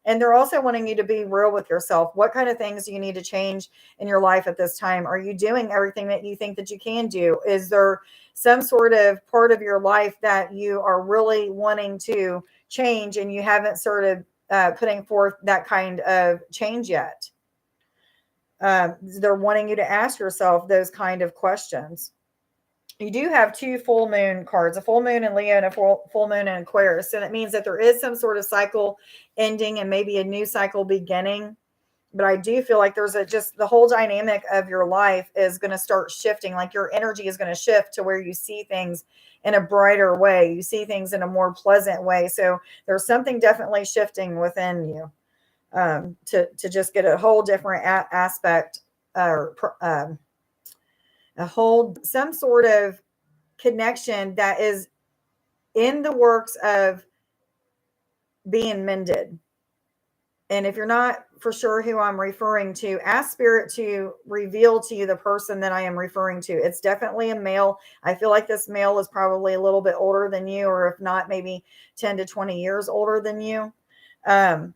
And they're also wanting you to be real with yourself. What kind of things do you need to change in your life at this time? Are you doing everything that you think that you can do? Is there some sort of part of your life that you are really wanting to change and you haven't started putting forth that kind of change yet? They're wanting you to ask yourself those kind of questions. You do have 2 full moon cards, a full moon in Leo and a full moon in Aquarius. So that means that there is some sort of cycle ending and maybe a new cycle beginning. But I do feel like there's just the whole dynamic of your life is going to start shifting. Like your energy is going to shift to where you see things in a brighter way. You see things in a more pleasant way. So there's something definitely shifting within you, to just get a whole different aspect, or a whole, some sort of connection that is in the works of being mended. And if you're not for sure who I'm referring to, ask Spirit to reveal to you the person that I am referring to. It's definitely a male. I feel like this male is probably a little bit older than you, or if not, maybe 10 to 20 years older than you. But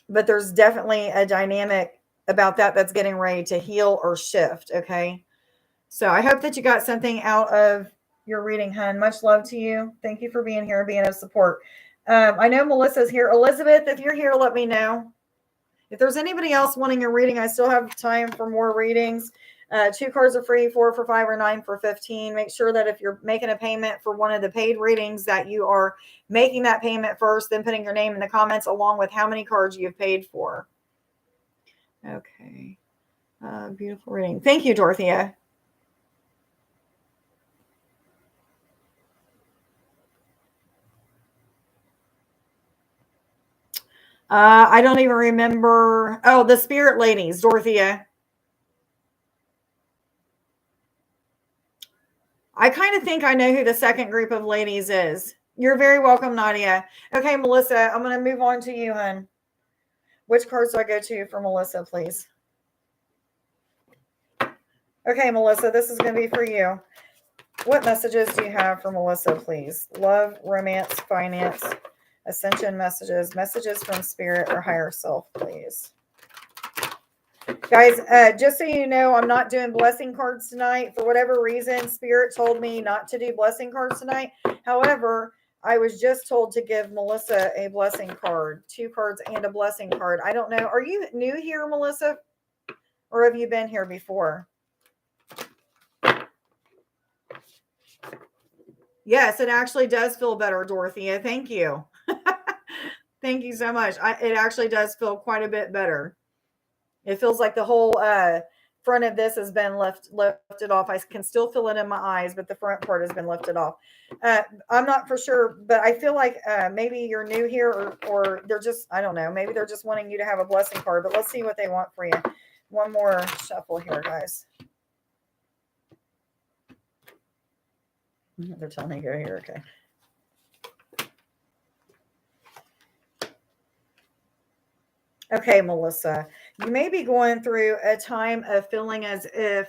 there's definitely a dynamic about that that's getting ready to heal or shift. Okay. So I hope that you got something out of your reading, hun. Much love to you. Thank you for being here and being of support. I know Melissa's here. Elizabeth, if you're here, let me know. If there's anybody else wanting a reading, I still have time for more readings. 2 cards are free, 4 for 5 or 9 for 15. Make sure that if you're making a payment for one of the paid readings, that you are making that payment first, then putting your name in the comments along with how many cards you've paid for. Okay. Beautiful reading. Thank you, Dorothea. I don't even remember. Oh, the Spirit Ladies, Dorothea. I kind of think I know who the second group of ladies is. You're very welcome, Nadia. Okay, Melissa, I'm going to move on to you, hun. Which cards do I go to for Melissa, please? Okay, Melissa, this is going to be for you. What messages do you have for Melissa, please? Love, romance, finance, ascension messages, messages from Spirit or higher self, please. Guys, just so you know, I'm not doing blessing cards tonight. For whatever reason, Spirit told me not to do blessing cards tonight. However, I was just told to give Melissa a blessing card, 2 cards and a blessing card. I don't know. Are you new here, Melissa? Or have you been here before? Yes, it actually does feel better, Dorothea. Thank you. Thank you so much. It actually does feel quite a bit better. It feels like the whole front of this has been lifted off. I can still feel it in my eyes, but the front part has been lifted off. I'm not for sure, but I feel like maybe you're new here, or they're just, I don't know, maybe they're just wanting you to have a blessing card, but let's see what they want for you. One more shuffle here, guys. They're telling me to go here. Okay. Okay, Melissa, you may be going through a time of feeling as if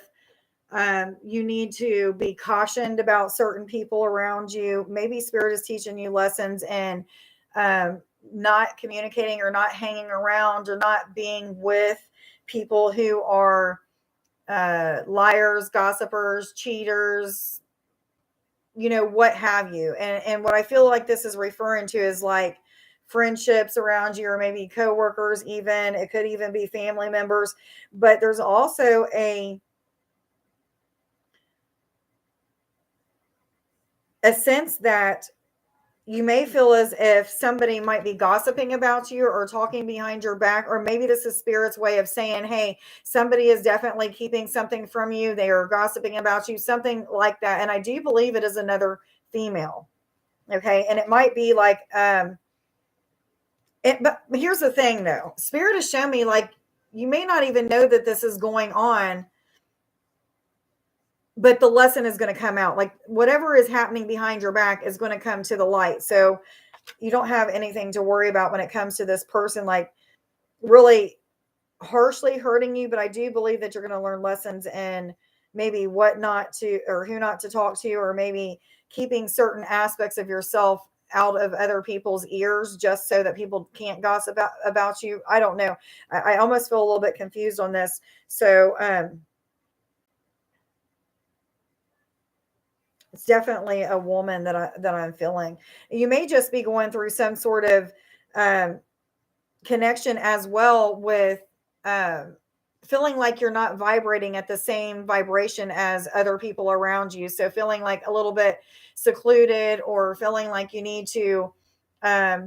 you need to be cautioned about certain people around you. Maybe Spirit is teaching you lessons and not communicating or not hanging around or not being with people who are liars, gossipers, cheaters, what have you. And what I feel like this is referring to is like friendships around you, or maybe coworkers, even. It could even be family members. But there's also a sense that you may feel as if somebody might be gossiping about you or talking behind your back, or maybe this is Spirit's way of saying, hey, somebody is definitely keeping something from you. They are gossiping about you, something like that. And I do believe it is another female. Okay. And it might be like, but here's the thing though. Spirit has shown me, like, you may not even know that this is going on, but the lesson is going to come out. Like whatever is happening behind your back is going to come to the light. So you don't have anything to worry about when it comes to this person, like really harshly hurting you. But I do believe that you're going to learn lessons and maybe what not to, or who not to talk to, or maybe keeping certain aspects of yourself out of other people's ears just so that people can't gossip about you. I don't know. I almost feel a little bit confused on this. So, it's definitely a woman that I'm feeling. You may just be going through some sort of connection as well with feeling like you're not vibrating at the same vibration as other people around you. So feeling like a little bit secluded, or feeling like you need to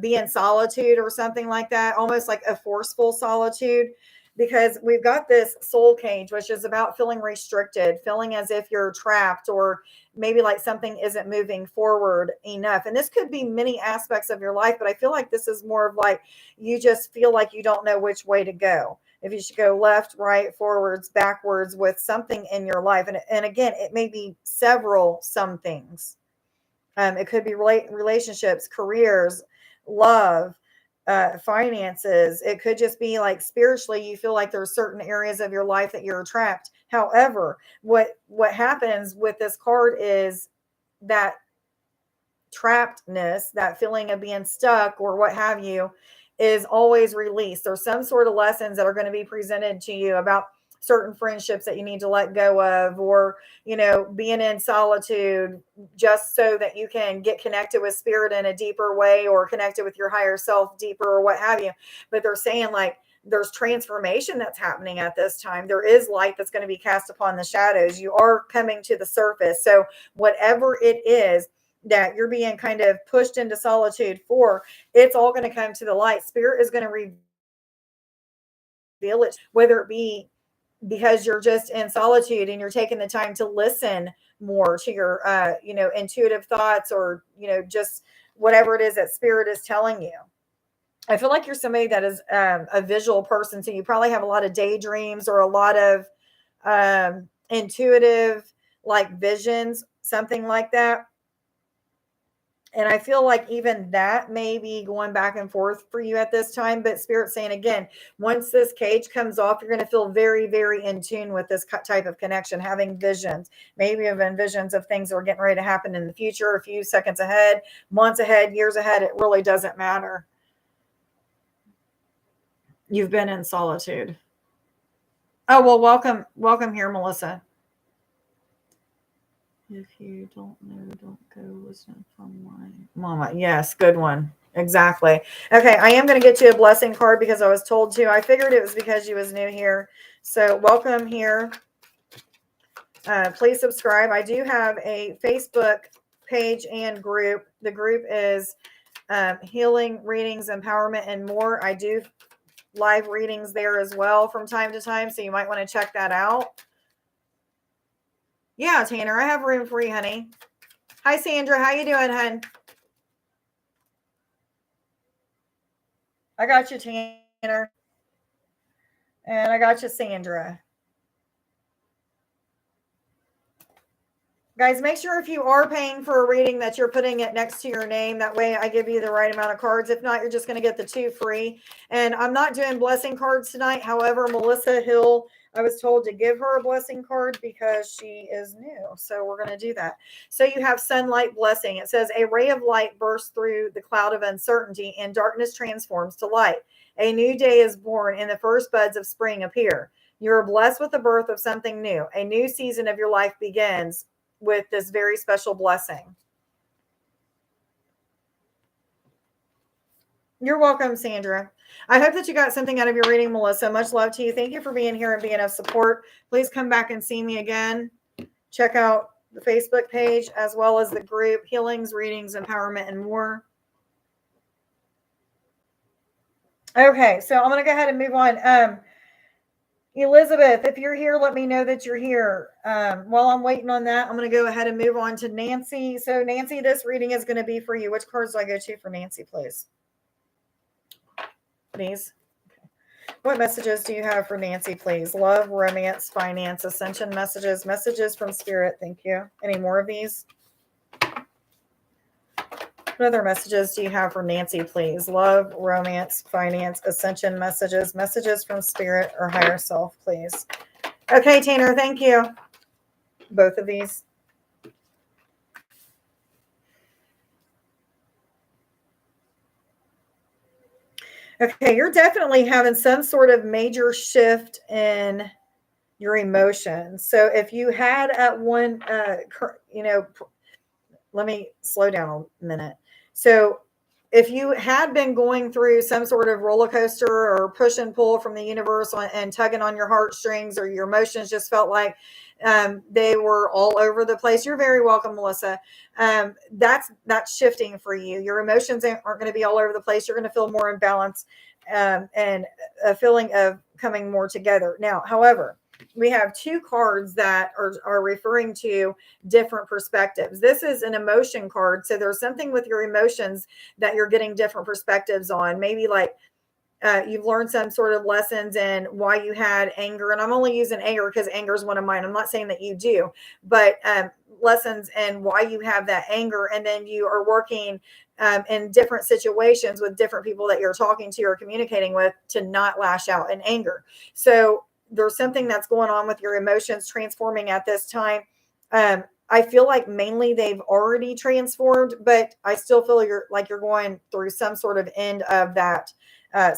be in solitude or something like that, almost like a forceful solitude, because we've got this soul cage, which is about feeling restricted, feeling as if you're trapped, or maybe like something isn't moving forward enough. And this could be many aspects of your life, but I feel like this is more of like you just feel like you don't know which way to go. If you should go left, right, forwards, backwards with something in your life. And again, it may be several some things. It could be relationships, careers, love, finances. It could just be like spiritually, you feel like there's certain areas of your life that you're trapped. However, what happens with this card is that trappedness, that feeling of being stuck or what have you, is always released. There's some sort of lessons that are going to be presented to you about certain friendships that you need to let go of, or being in solitude just so that you can get connected with spirit in a deeper way, or connected with your higher self deeper, or what have you. But they're saying like there's transformation that's happening at this time. There is light that's going to be cast upon the shadows. You are coming to the surface. So whatever it is that you're being kind of pushed into solitude for, it's all going to come to the light. Spirit is going to reveal it, whether it be because you're just in solitude and you're taking the time to listen more to your intuitive thoughts, or just whatever it is that spirit is telling you. I feel like you're somebody that is a visual person, so you probably have a lot of daydreams or a lot of intuitive like visions, something like that. And I feel like even that may be going back and forth for you at this time. But Spirit's saying again, once this cage comes off, you're going to feel very, very in tune with this type of connection, having visions, maybe even visions of things that are getting ready to happen in the future, a few seconds ahead, months ahead, years ahead. It really doesn't matter. You've been in solitude. Oh, well, welcome here, Melissa. If you don't know, don't go listen from my mama. Yes, good one. Exactly. Okay, I am going to get you a blessing card because I was told to. I figured it was because you was new here. So welcome here. Please subscribe. I do have a Facebook page and group. The group is Healing, Readings, Empowerment, and More. I do live readings there as well from time to time, so you might want to check that out. Yeah, Tanner, I have room for you, honey. Hi, Sandra. How you doing, hun? I got you, Tanner. And I got you, Sandra. Guys, make sure if you are paying for a reading that you're putting it next to your name. That way I give you the right amount of cards. If not, you're just going to get the 2 free. And I'm not doing blessing cards tonight. However, Melissa Hill, I was told to give her a blessing card because she is new. So we're going to do that. So you have sunlight blessing. It says, a ray of light bursts through the cloud of uncertainty and darkness transforms to light. A new day is born and the first buds of spring appear. You are blessed with the birth of something new. A new season of your life begins with this very special blessing. You're welcome, Sandra. I hope that you got something out of your reading, Melissa. Much love to you. Thank you for being here and being of support. Please come back and see me again. Check out the Facebook page as well as the group Healings, Readings, Empowerment, and More. Okay, so I'm going to go ahead and move on. Elizabeth, if you're here, let me know that you're here. While I'm waiting on that, I'm going to go ahead and move on to Nancy. So, Nancy, this reading is going to be for you. Which cards do I go to for Nancy, please? Please. Okay. What messages do you have for Nancy, please? Love, romance, finance, ascension messages, messages from spirit. Thank you. Any more of these? What other messages do you have for Nancy, please? Love, romance, finance, ascension messages, messages from spirit or higher self, please. Okay, Tanner, thank you. Both of these. Okay, you're definitely having some sort of major shift in your emotions. So if you had at one, let me slow down a minute. So if you had been going through some sort of roller coaster or push and pull from the universe and tugging on your heartstrings, or your emotions just felt like they were all over the place, you're very welcome, Melissa. That's shifting for you. Your emotions aren't going to be all over the place. You're going to feel more in balance, and a feeling of coming more together. Now, however, we have two cards that are referring to different perspectives. This is an emotion card. So there's something with your emotions that you're getting different perspectives on. Maybe like you've learned some sort of lessons and why you had anger. And I'm only using anger because anger is one of mine. I'm not saying that you do, but lessons and why you have that anger. And then you are working in different situations with different people that you're talking to or communicating with to not lash out in anger. So there's something that's going on with your emotions transforming at this time. I feel like mainly they've already transformed, but I still feel you're going through some sort of end of that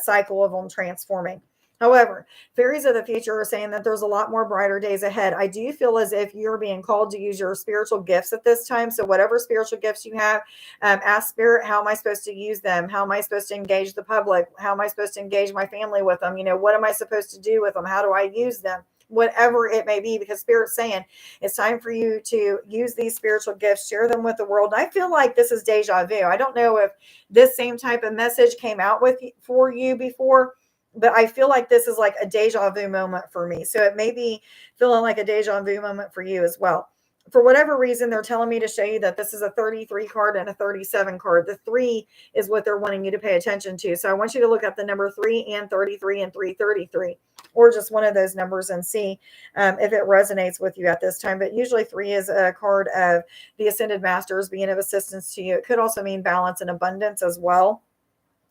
cycle of them transforming. However, fairies of the future are saying that there's a lot more brighter days ahead. I do feel as if you're being called to use your spiritual gifts at this time. So whatever spiritual gifts you have, ask Spirit, how am I supposed to use them? How am I supposed to engage the public? How am I supposed to engage my family with them? What am I supposed to do with them? How do I use them? Whatever it may be, because Spirit's saying it's time for you to use these spiritual gifts, share them with the world. And I feel like this is deja vu. I don't know if this same type of message came out for you before, but I feel like this is like a deja vu moment for me. So it may be feeling like a deja vu moment for you as well. For whatever reason, they're telling me to show you that this is a 33 card and a 37 card. The 3 is what they're wanting you to pay attention to. So I want you to look at the number 3 and 33 and 333, or just one of those numbers, and see if it resonates with you at this time. But usually 3 is a card of the Ascended Masters being of assistance to you. It could also mean balance and abundance as well.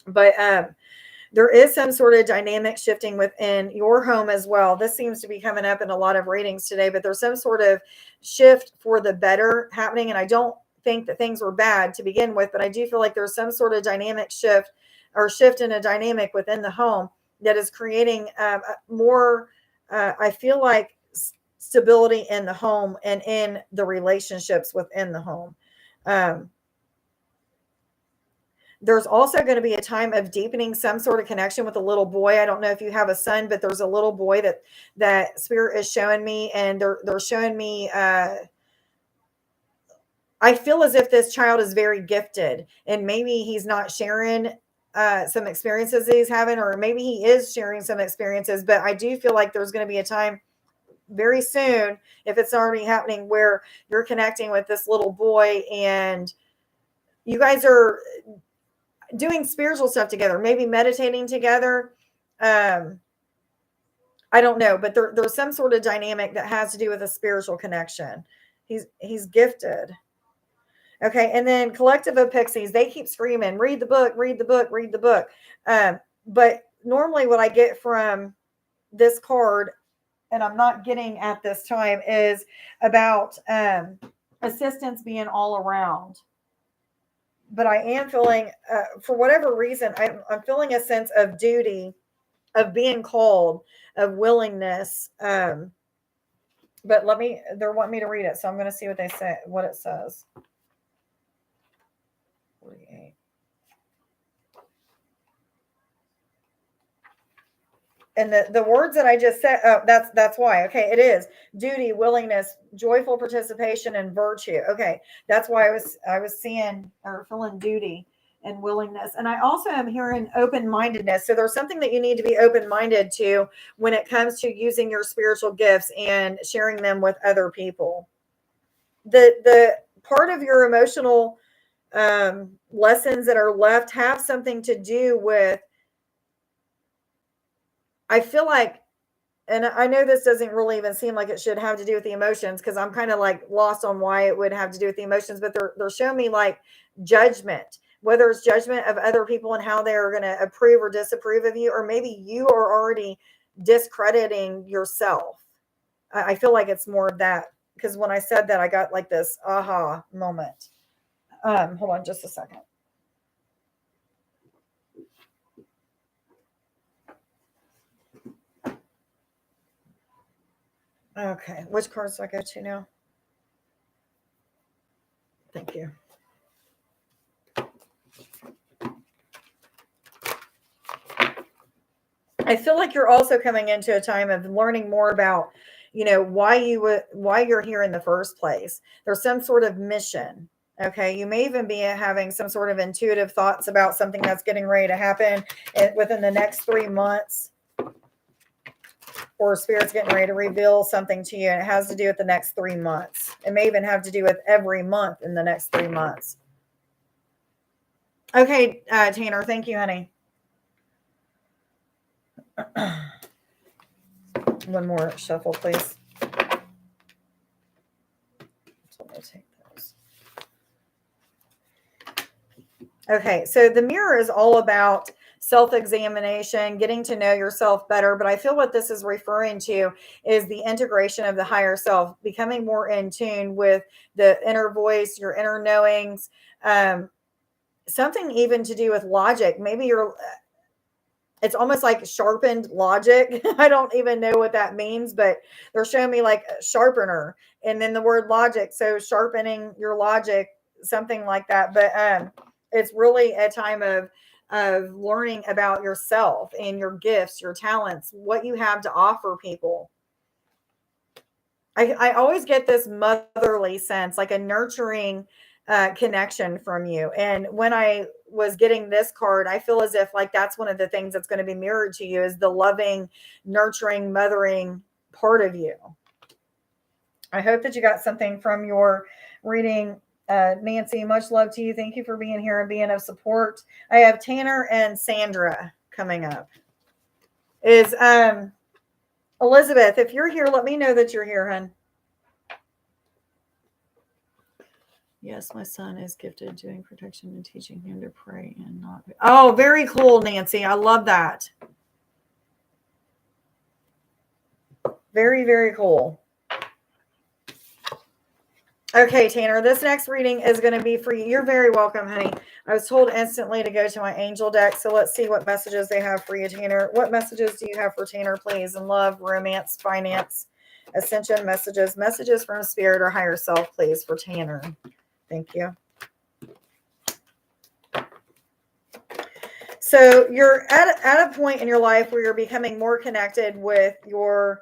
But there is some sort of dynamic shifting within your home as well. This seems to be coming up in a lot of readings today, but there's some sort of shift for the better happening. And I don't think that things were bad to begin with, but I do feel like there's some sort of dynamic shift in a dynamic within the home that is creating more, I feel like, stability in the home and in the relationships within the home. There's also going to be a time of deepening some sort of connection with a little boy. I don't know if you have a son, but there's a little boy that Spirit is showing me, and they're showing me. I feel as if this child is very gifted, and maybe he's not sharing some experiences that he's having, or maybe he is sharing some experiences. But I do feel like there's going to be a time very soon, if it's already happening, where you're connecting with this little boy, and you guys are doing spiritual stuff together, maybe meditating together. I don't know, but there's some sort of dynamic that has to do with a spiritual connection. He's gifted. Okay, and then Collective of Pixies, they keep screaming, read the book, read the book, read the book. But normally what I get from this card, and I'm not getting at this time, is about assistance being all around. But I am feeling, for whatever reason, I'm feeling a sense of duty, of being called, of willingness. But they want me to read it, so I'm going to see what it says. 48. And the words that I just said, that's why. Okay, it is duty, willingness, joyful participation, and virtue. Okay, that's why I was seeing or feeling duty and willingness. And I also am hearing open-mindedness. So there's something that you need to be open-minded to when it comes to using your spiritual gifts and sharing them with other people. The part of your emotional lessons that are left have something to do with, I feel like, and I know this doesn't really even seem like it should have to do with the emotions, because I'm kind of like lost on why it would have to do with the emotions, but they're showing me like judgment, whether it's judgment of other people and how they're going to approve or disapprove of you, or maybe you are already discrediting yourself. I feel like it's more of that, because when I said that, I got like this aha moment. Hold on just a second. Okay, which cards do I go to now? Thank you. I feel like you're also coming into a time of learning more about, why why you're here in the first place. There's some sort of mission. Okay. You may even be having some sort of intuitive thoughts about something that's getting ready to happen within the next 3 months, or spirit's getting ready to reveal something to you. And it has to do with the next 3 months. It may even have to do with every month in the next 3 months. Okay. Tanner, thank you, honey. One more shuffle, please. So I'll take those. Okay, so the mirror is all about self-examination, getting to know yourself better. But I feel what this is referring to is the integration of the higher self, becoming more in tune with the inner voice, your inner knowings, something even to do with logic. Maybe it's almost like sharpened logic. I don't even know what that means, but they're showing me like a sharpener and then the word logic. So sharpening your logic, something like that. But it's really a time of learning about yourself and your gifts, your talents, what you have to offer people. I always get this motherly sense, like a nurturing connection from you. And when I was getting this card, I feel as if like that's one of the things that's going to be mirrored to you is the loving, nurturing, mothering part of you. I hope that you got something from your reading. Nancy, much love to you. Thank you for being here and being of support. I have Tanner and Sandra coming up. Is Elizabeth, if you're here, let me know that you're here, hon. Yes, my son is gifted doing protection and teaching him to pray and not. Oh, very cool, Nancy. I love that. Very, very cool. Okay, Tanner, this next reading is going to be for you. You're very welcome, honey. I was told instantly to go to my angel deck. So let's see what messages they have for you, Tanner. What messages do you have for Tanner, please? In love, romance, finance, ascension messages, messages from spirit or higher self, please, for Tanner. Thank you. So you're at a point in your life where you're becoming more connected with your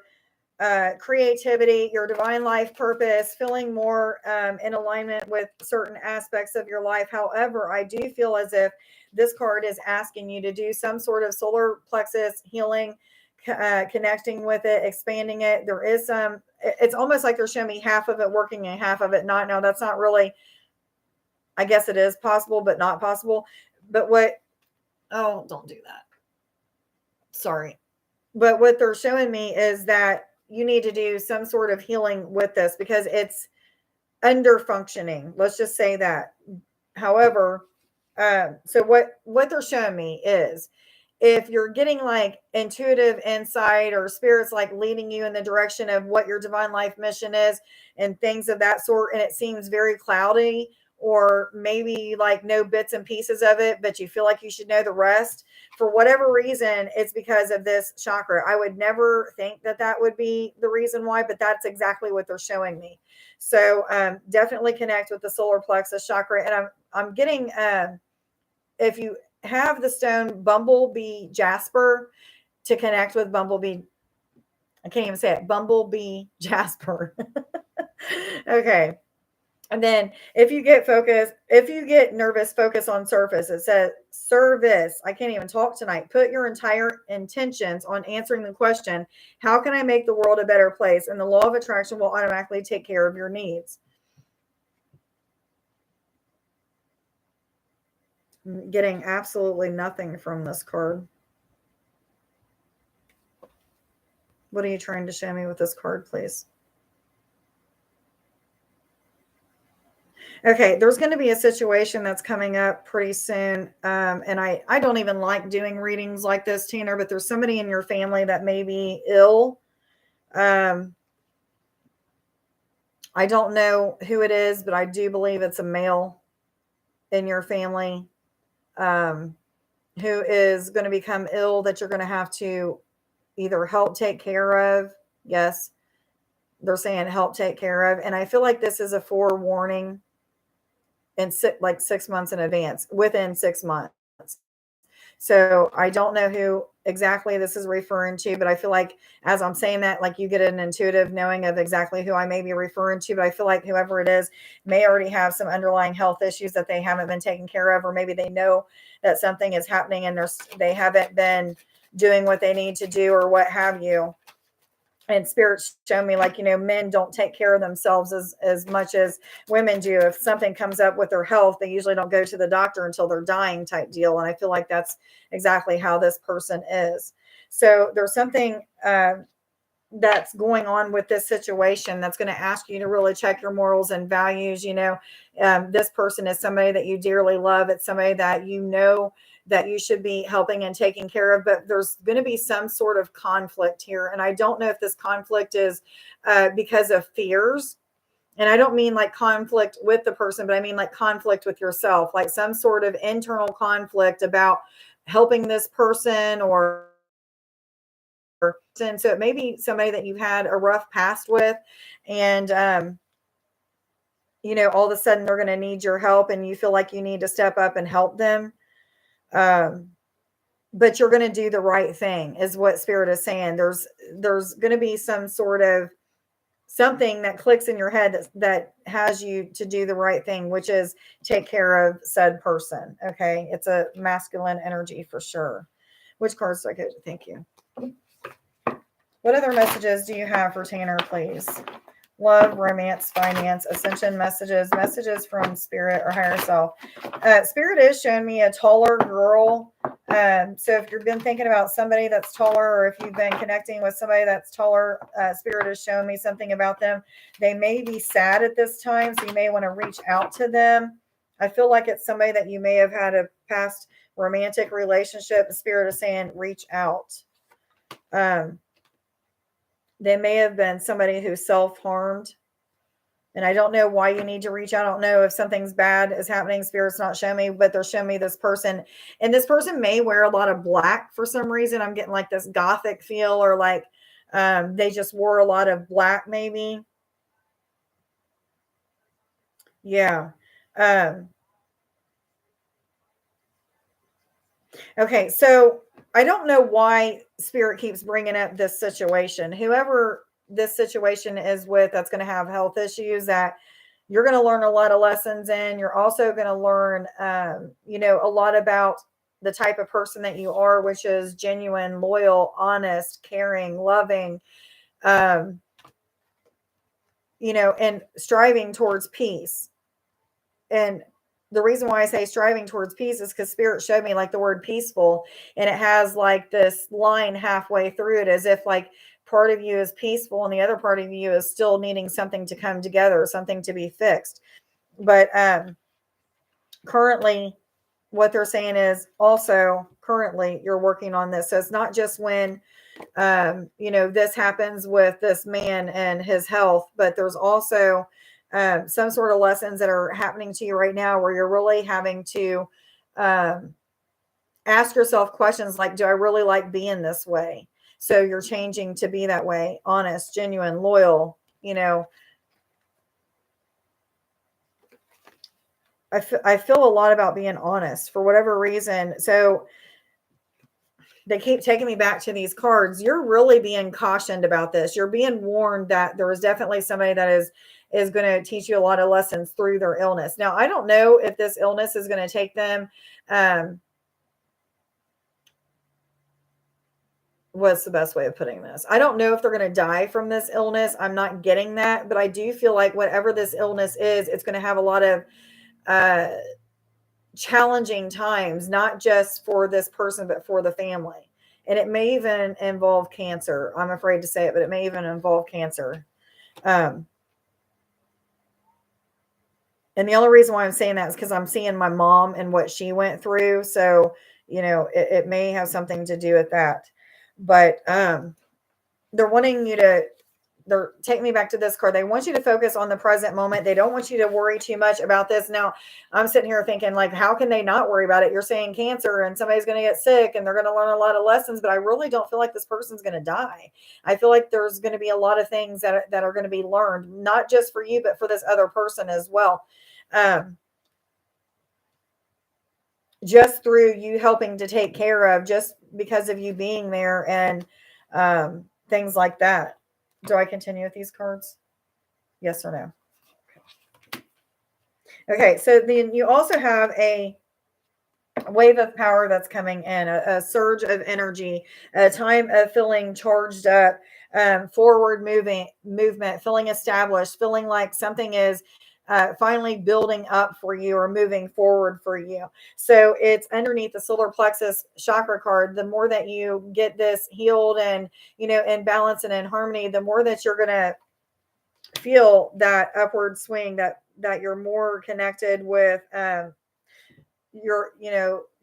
creativity, your divine life purpose, feeling more in alignment with certain aspects of your life. However, I do feel as if this card is asking you to do some sort of solar plexus healing, connecting with it, expanding it. There is it's almost like they're showing me half of it working and half of it not. Now, that's not really, I guess it is possible, but not possible. But don't do that. Sorry. But what they're showing me is that you need to do some sort of healing with this because it's under functioning. Let's just say that. However, so what they're showing me is if you're getting like intuitive insight or spirits like leading you in the direction of what your divine life mission is and things of that sort, and it seems very cloudy, or maybe like know bits and pieces of it, but you feel like you should know the rest. For whatever reason, it's because of this chakra. I would never think that that would be the reason why, but that's exactly what they're showing me. So definitely connect with the solar plexus chakra. And I'm getting, if you have the stone Bumblebee Jasper, to connect with Bumblebee, I can't even say it, Bumblebee Jasper. Okay. And then if you get nervous, focus on surface. It says service. I can't even talk tonight. Put your entire intentions on answering the question, how can I make the world a better place? And the law of attraction will automatically take care of your needs. I'm getting absolutely nothing from this card. What are you trying to show me with this card, please? Okay, there's going to be a situation that's coming up pretty soon. And I don't even like doing readings like this, Tanner, but there's somebody in your family that may be ill. I don't know who it is, but I do believe it's a male in your family who is going to become ill that you're going to have to either help take care of. Yes, they're saying help take care of. And I feel like this is a forewarning in 6 months in advance, within 6 months. So I don't know who exactly this is referring to, but I feel like as I'm saying that, like you get an intuitive knowing of exactly who I may be referring to. But I feel like whoever it is may already have some underlying health issues that they haven't been taken care of, or maybe they know that something is happening and they haven't been doing what they need to do or what have you. And spirits show me, like, men don't take care of themselves as much as women do. If something comes up with their health, they usually don't go to the doctor until they're dying, type deal. And I feel like that's exactly how this person is. So there's something that's going on with this situation that's going to ask you to really check your morals and values. This person is somebody that you dearly love. It's somebody that that you should be helping and taking care of, but there's going to be some sort of conflict here. And I don't know if this conflict is because of fears. And I don't mean like conflict with the person, but I mean like conflict with yourself, like some sort of internal conflict about helping this person, or so it may be somebody that you've had a rough past with, and all of a sudden they're going to need your help, and you feel like you need to step up and help them. But you're going to do the right thing, is what Spirit is saying. There's going to be some sort of something that clicks in your head that has you to do the right thing, which is take care of said person. Okay. It's a masculine energy for sure. Which cards do I get? Thank you. What other messages do you have for Tanner, please? Love, romance, finance, ascension messages from Spirit or higher self. Spirit is showing me a taller girl. So if you've been thinking about somebody that's taller, or if you've been connecting with somebody that's taller, Spirit is showing me something about them. They may be sad at this time, so you may want to reach out to them. I feel like it's somebody that you may have had a past romantic relationship. The Spirit is saying reach out. They may have been somebody who self-harmed. And I don't know why you need to reach out. I don't know if something's bad is happening. Spirit's not showing me, but they're showing me this person. And this person may wear a lot of black for some reason. I'm getting like this gothic feel, or like they just wore a lot of black maybe. Yeah. Okay, so I don't know why Spirit keeps bringing up this situation. Whoever this situation is with, that's going to have health issues, that you're going to learn a lot of lessons in. You're also going to learn, a lot about the type of person that you are, which is genuine, loyal, honest, caring, loving, and striving towards peace. And the reason why I say striving towards peace is because Spirit showed me like the word peaceful, and it has like this line halfway through it, as if like part of you is peaceful and the other part of you is still needing something to come together, something to be fixed. But currently what they're saying is also currently you're working on this. So it's not just when this happens with this man and his health, but there's also some sort of lessons that are happening to you right now, where you're really having to ask yourself questions like, do I really like being this way? So you're changing to be that way, honest, genuine, loyal. I feel a lot about being honest for whatever reason. So they keep taking me back to these cards. You're really being cautioned about this. You're being warned that there is definitely somebody that is going to teach you a lot of lessons through their illness. Now, I don't know if this illness is going to take them. What's the best way of putting this? I don't know if they're going to die from this illness. I'm not getting that, but I do feel like whatever this illness is, it's going to have a lot of challenging times, not just for this person, but for the family. And it may even involve cancer. I'm afraid to say it, but it may even involve cancer. And the only reason why I'm saying that is because I'm seeing my mom and what she went through. So, it may have something to do with that. But they're wanting you to, they're taking me back to this card. They want you to focus on the present moment. They don't want you to worry too much about this. Now, I'm sitting here thinking, like, how can they not worry about it? You're saying cancer and somebody's going to get sick and they're going to learn a lot of lessons, but I really don't feel like this person's going to die. I feel like there's going to be a lot of things that are going to be learned, not just for you, but for this other person as well. Just through you helping to take care of, just because of you being there and things like that. Do I continue with these cards? Yes or no? Okay, so then you also have a wave of power that's coming in, a surge of energy, a time of feeling charged up, forward movement, feeling established, feeling like something is finally building up for you or moving forward for you. So it's underneath the solar plexus chakra card. The more that you get this healed and, in balance and in harmony, the more that you're going to feel that upward swing, that you're more connected with your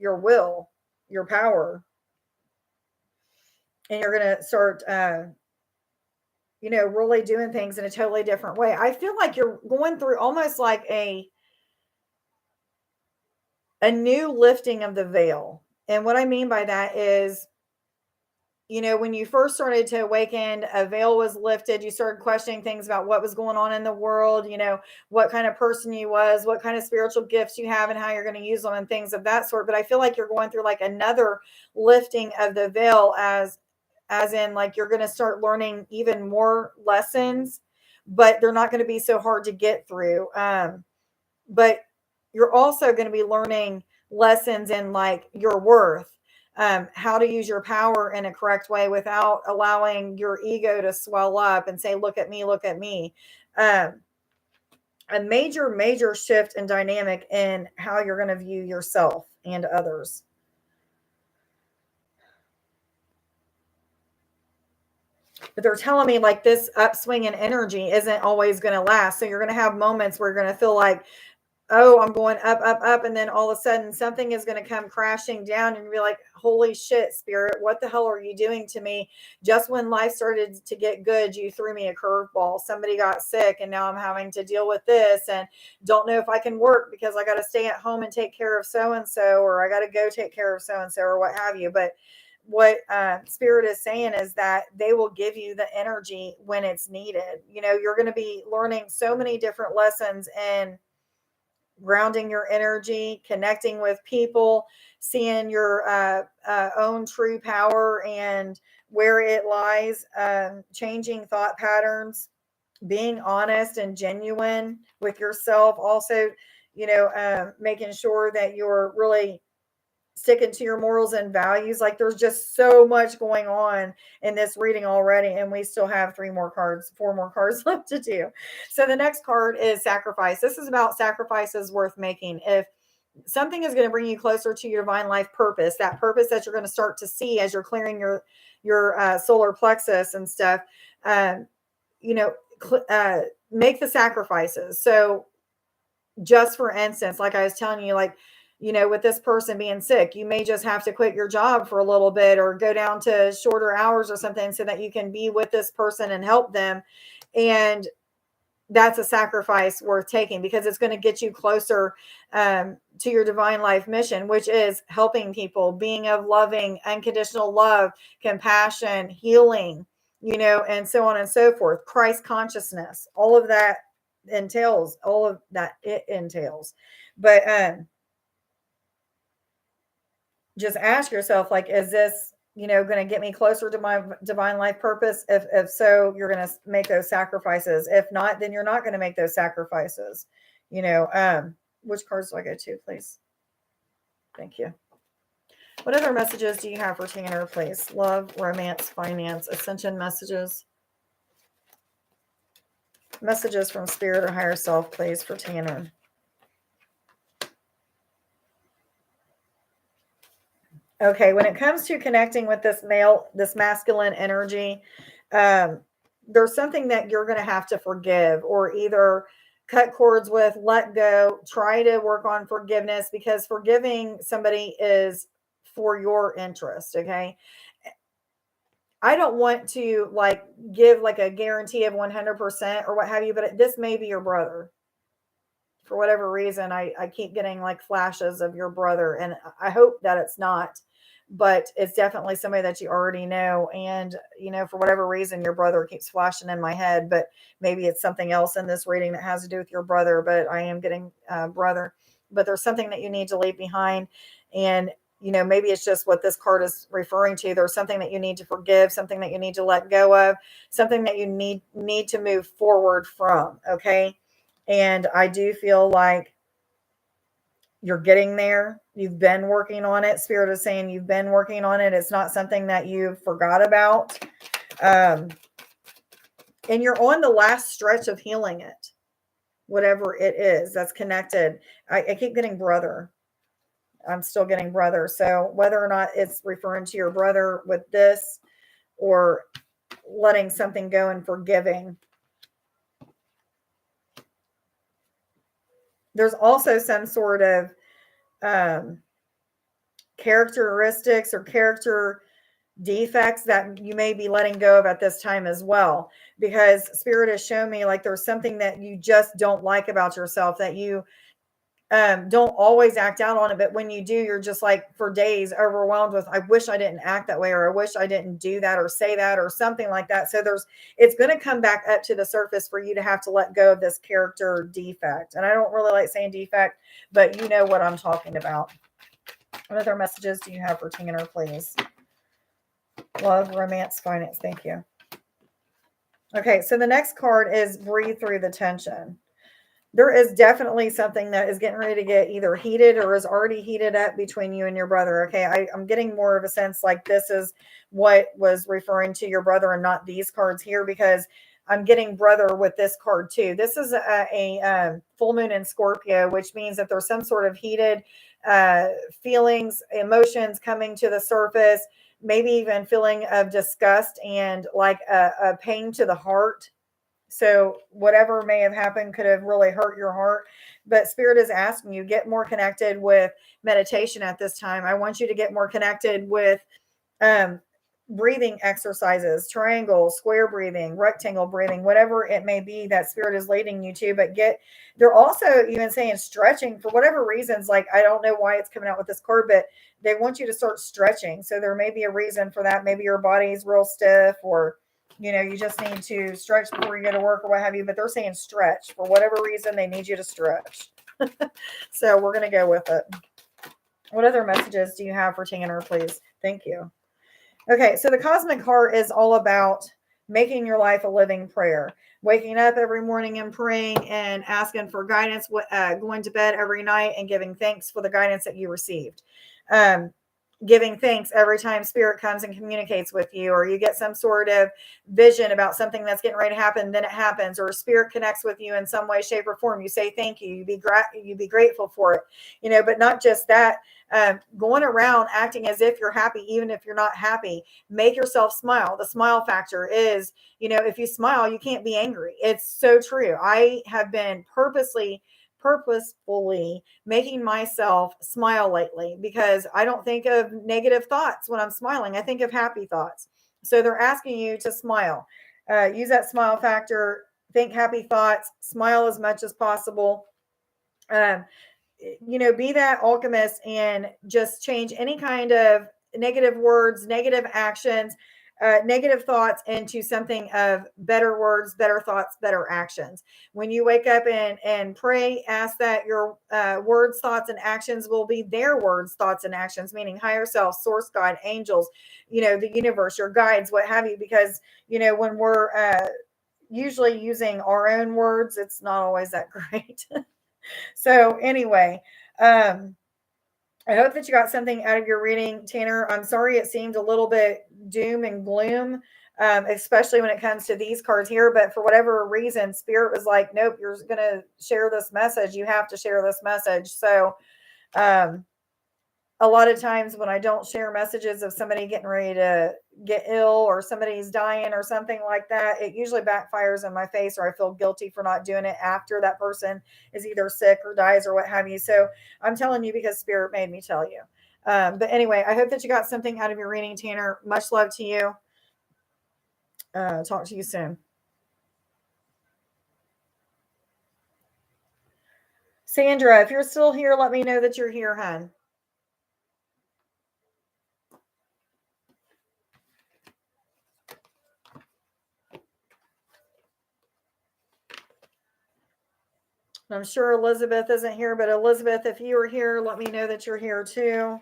will, your power, and you're going to start really doing things in a totally different way. I feel like you're going through almost like a new lifting of the veil. And what I mean by that is, when you first started to awaken, a veil was lifted. You started questioning things about what was going on in the world, what kind of person you was, what kind of spiritual gifts you have and how you're going to use them and things of that sort. But I feel like you're going through like another lifting of the veil, as in like you're going to start learning even more lessons, but they're not going to be so hard to get through. But you're also going to be learning lessons in like your worth, how to use your power in a correct way without allowing your ego to swell up and say, look at me, look at me. A major shift in dynamic in how you're going to view yourself and others. But they're telling me like this upswing in energy isn't always going to last. So you're going to have moments where you're going to feel like, oh, I'm going up, up, up. And then all of a sudden something is going to come crashing down and you'll be like, holy shit, spirit, what the hell are you doing to me? Just when life started to get good, you threw me a curveball. Somebody got sick and now I'm having to deal with this and don't know if I can work because I got to stay at home and take care of so-and-so, or I got to go take care of so-and-so, or what have you. But what spirit is saying is that they will give you the energy when it's needed. You're going to be learning so many different lessons and grounding your energy, connecting with people, seeing your own true power and where it lies, changing thought patterns, being honest and genuine with yourself. Also, making sure that you're really sticking to your morals and values. Like there's just so much going on in this reading already, and we still have four more cards left to do. So the next card is sacrifice. This is about sacrifices worth making. If something is going to bring you closer to your divine life purpose, that purpose that you're going to start to see as you're clearing your solar plexus and stuff, make the sacrifices. So just for instance, like I was telling you, like, with this person being sick, you may just have to quit your job for a little bit or go down to shorter hours or something so that you can be with this person and help them. And that's a sacrifice worth taking because it's going to get you closer to your divine life mission, which is helping people, being of loving, unconditional love, compassion, healing, and so on and so forth. Christ consciousness, all of that entails, but just ask yourself, like, is this going to get me closer to my divine life purpose? If so, you're going to make those sacrifices. If not, then you're not going to make those sacrifices. Which cards do I go to, please? Thank you. What other messages do you have for Tanner, please? Love, romance, finance, ascension messages. Messages from spirit or higher self, please, for Tanner. Okay, when it comes to connecting with this masculine energy, there's something that you're going to have to forgive or either cut cords with, let go, try to work on forgiveness, because forgiving somebody is for your interest. Okay. I don't want to like give like a guarantee of 100% or what have you, but this may be your brother. For whatever reason, I keep getting like flashes of your brother, and I hope that it's not, but it's definitely somebody that you already know. And, for whatever reason, your brother keeps flashing in my head, but maybe it's something else in this reading that has to do with your brother, but I am getting brother, but there's something that you need to leave behind. And maybe it's just what this card is referring to. There's something that you need to forgive, something that you need to let go of, something that you need to move forward from. Okay. And I do feel like you're getting there. You've been working on it. Spirit is saying you've been working on it. It's not something that you forgot about. And you're on the last stretch of healing it, whatever it is that's connected. I keep getting brother. I'm still getting brother. So whether or not it's referring to your brother with this or letting something go and forgiving. There's also some sort of characteristics or character defects that you may be letting go of at this time as well, because spirit has shown me like there's something that you just don't like about yourself, that you don't always act out on it, but when you do, you're just like for days overwhelmed with, I wish I didn't act that way, or I wish I didn't do that or say that or something like that. So it's going to come back up to the surface for you to have to let go of this character defect. And I don't really like saying defect, but you know what I'm talking about. What other messages do you have for Tanner, please? Love, romance, finance. Thank you. Okay, so the next card is breathe through the tension. There is definitely something that is getting ready to get either heated or is already heated up between you and your brother. Okay, I'm getting more of a sense like this is what was referring to your brother and not these cards here, because I'm getting brother with this card too. This is a full moon in Scorpio, which means that there's some sort of heated feelings, emotions coming to the surface, maybe even feeling of disgust and like a pain to the heart. So whatever may have happened could have really hurt your heart. But Spirit is asking you, get more connected with meditation at this time. I want you to get more connected with breathing exercises, triangle, square breathing, rectangle breathing, whatever it may be that Spirit is leading you to. But they're also even saying stretching for whatever reasons. Like, I don't know why it's coming out with this card, but they want you to start stretching. So there may be a reason for that. Maybe your body's real stiff, or you just need to stretch before you go to work or what have you, but they're saying stretch. For whatever reason, they need you to stretch. So we're going to go with it. What other messages do you have for Tanner, please? Thank you. Okay, so the Cosmic Heart is all about making your life a living prayer. Waking up every morning and praying and asking for guidance, going to bed every night and giving thanks for the guidance that you received. Giving thanks every time Spirit comes and communicates with you, or you get some sort of vision about something that's getting ready to happen, then it happens, or Spirit connects with you in some way, shape, or form. You say thank you. You be grateful for it. But not just that. Going around acting as if you're happy, even if you're not happy. Make yourself smile. The smile factor is, if you smile, you can't be angry. It's so true. I have been purposefully making myself smile lately, because I don't think of negative thoughts when I'm smiling. I think of happy thoughts. So they're asking you to smile. Use that smile factor. Think happy thoughts. Smile as much as possible. Be that alchemist and just change any kind of negative words, negative actions, negative thoughts into something of better words, better thoughts, better actions. When you wake up and pray, ask that your words, thoughts, and actions will be their words, thoughts, and actions, meaning higher self, source, God, angels, the universe, your guides, what have you. Because, when we're usually using our own words, it's not always that great. So anyway, I hope that you got something out of your reading, Tanner. I'm sorry it seemed a little bit doom and gloom, especially when it comes to these cards here. But for whatever reason, Spirit was like, nope, you're going to share this message. You have to share this message. So a lot of times when I don't share messages of somebody getting ready to get ill or somebody's dying or something like that, it usually backfires in my face, or I feel guilty for not doing it after that person is either sick or dies or what have you. So I'm telling you because Spirit made me tell you. But anyway, I hope that you got something out of your reading, Tanner. Much love to you. Talk to you soon. Sandra, if you're still here, let me know that you're here, hon. I'm sure Elizabeth isn't here, but Elizabeth, if you are here, let me know that you're here too.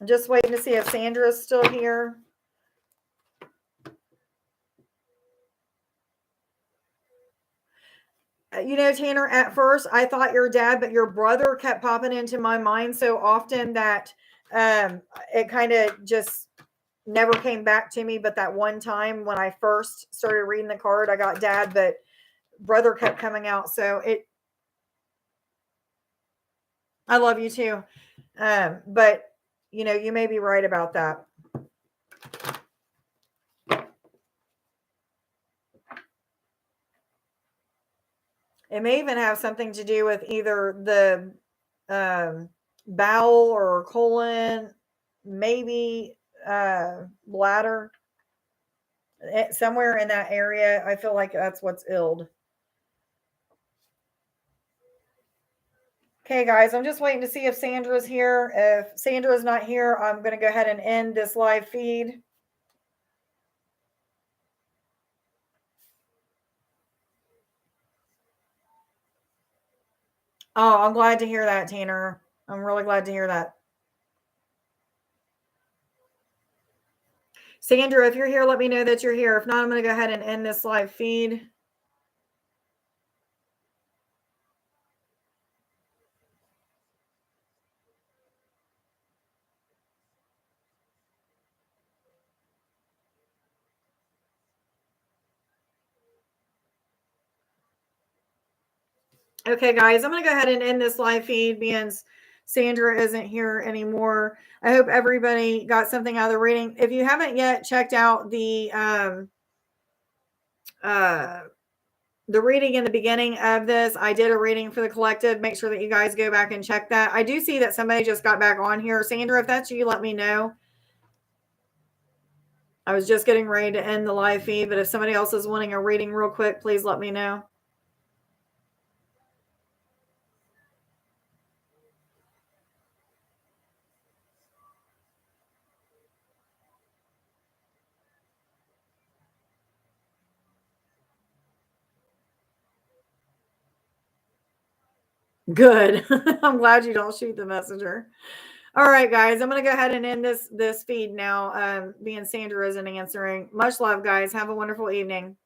I'm just waiting to see if Sandra's still here. You know, Tanner, at first I thought your dad, but your brother kept popping into my mind so often that it kind of just never came back to me. But that one time when I first started reading the card, I got dad, but brother kept coming out. So I love you too. But you know, you may be right about that. It may even have something to do with either the bowel or colon, maybe bladder. Somewhere in that area. I feel like that's what's ill. Okay, guys, I'm just waiting to see if Sandra's here. If Sandra's not here, I'm going to go ahead and end this live feed. Oh, I'm glad to hear that, Tanner. I'm really glad to hear that. Sandra, if you're here, let me know that you're here. If not, I'm going to go ahead and end this live feed. Okay, guys, I'm going to go ahead and end this live feed because Sandra isn't here anymore. I hope everybody got something out of the reading. If you haven't yet checked out the reading in the beginning of this, I did a reading for the collective. Make sure that you guys go back and check that. I do see that somebody just got back on here. Sandra, if that's you, let me know. I was just getting ready to end the live feed, but if somebody else is wanting a reading real quick, please let me know. Good. I'm glad you don't shoot the messenger. All right, guys, I'm going to go ahead and end this feed now. Being Sandra isn't answering. Much love, guys. Have a wonderful evening.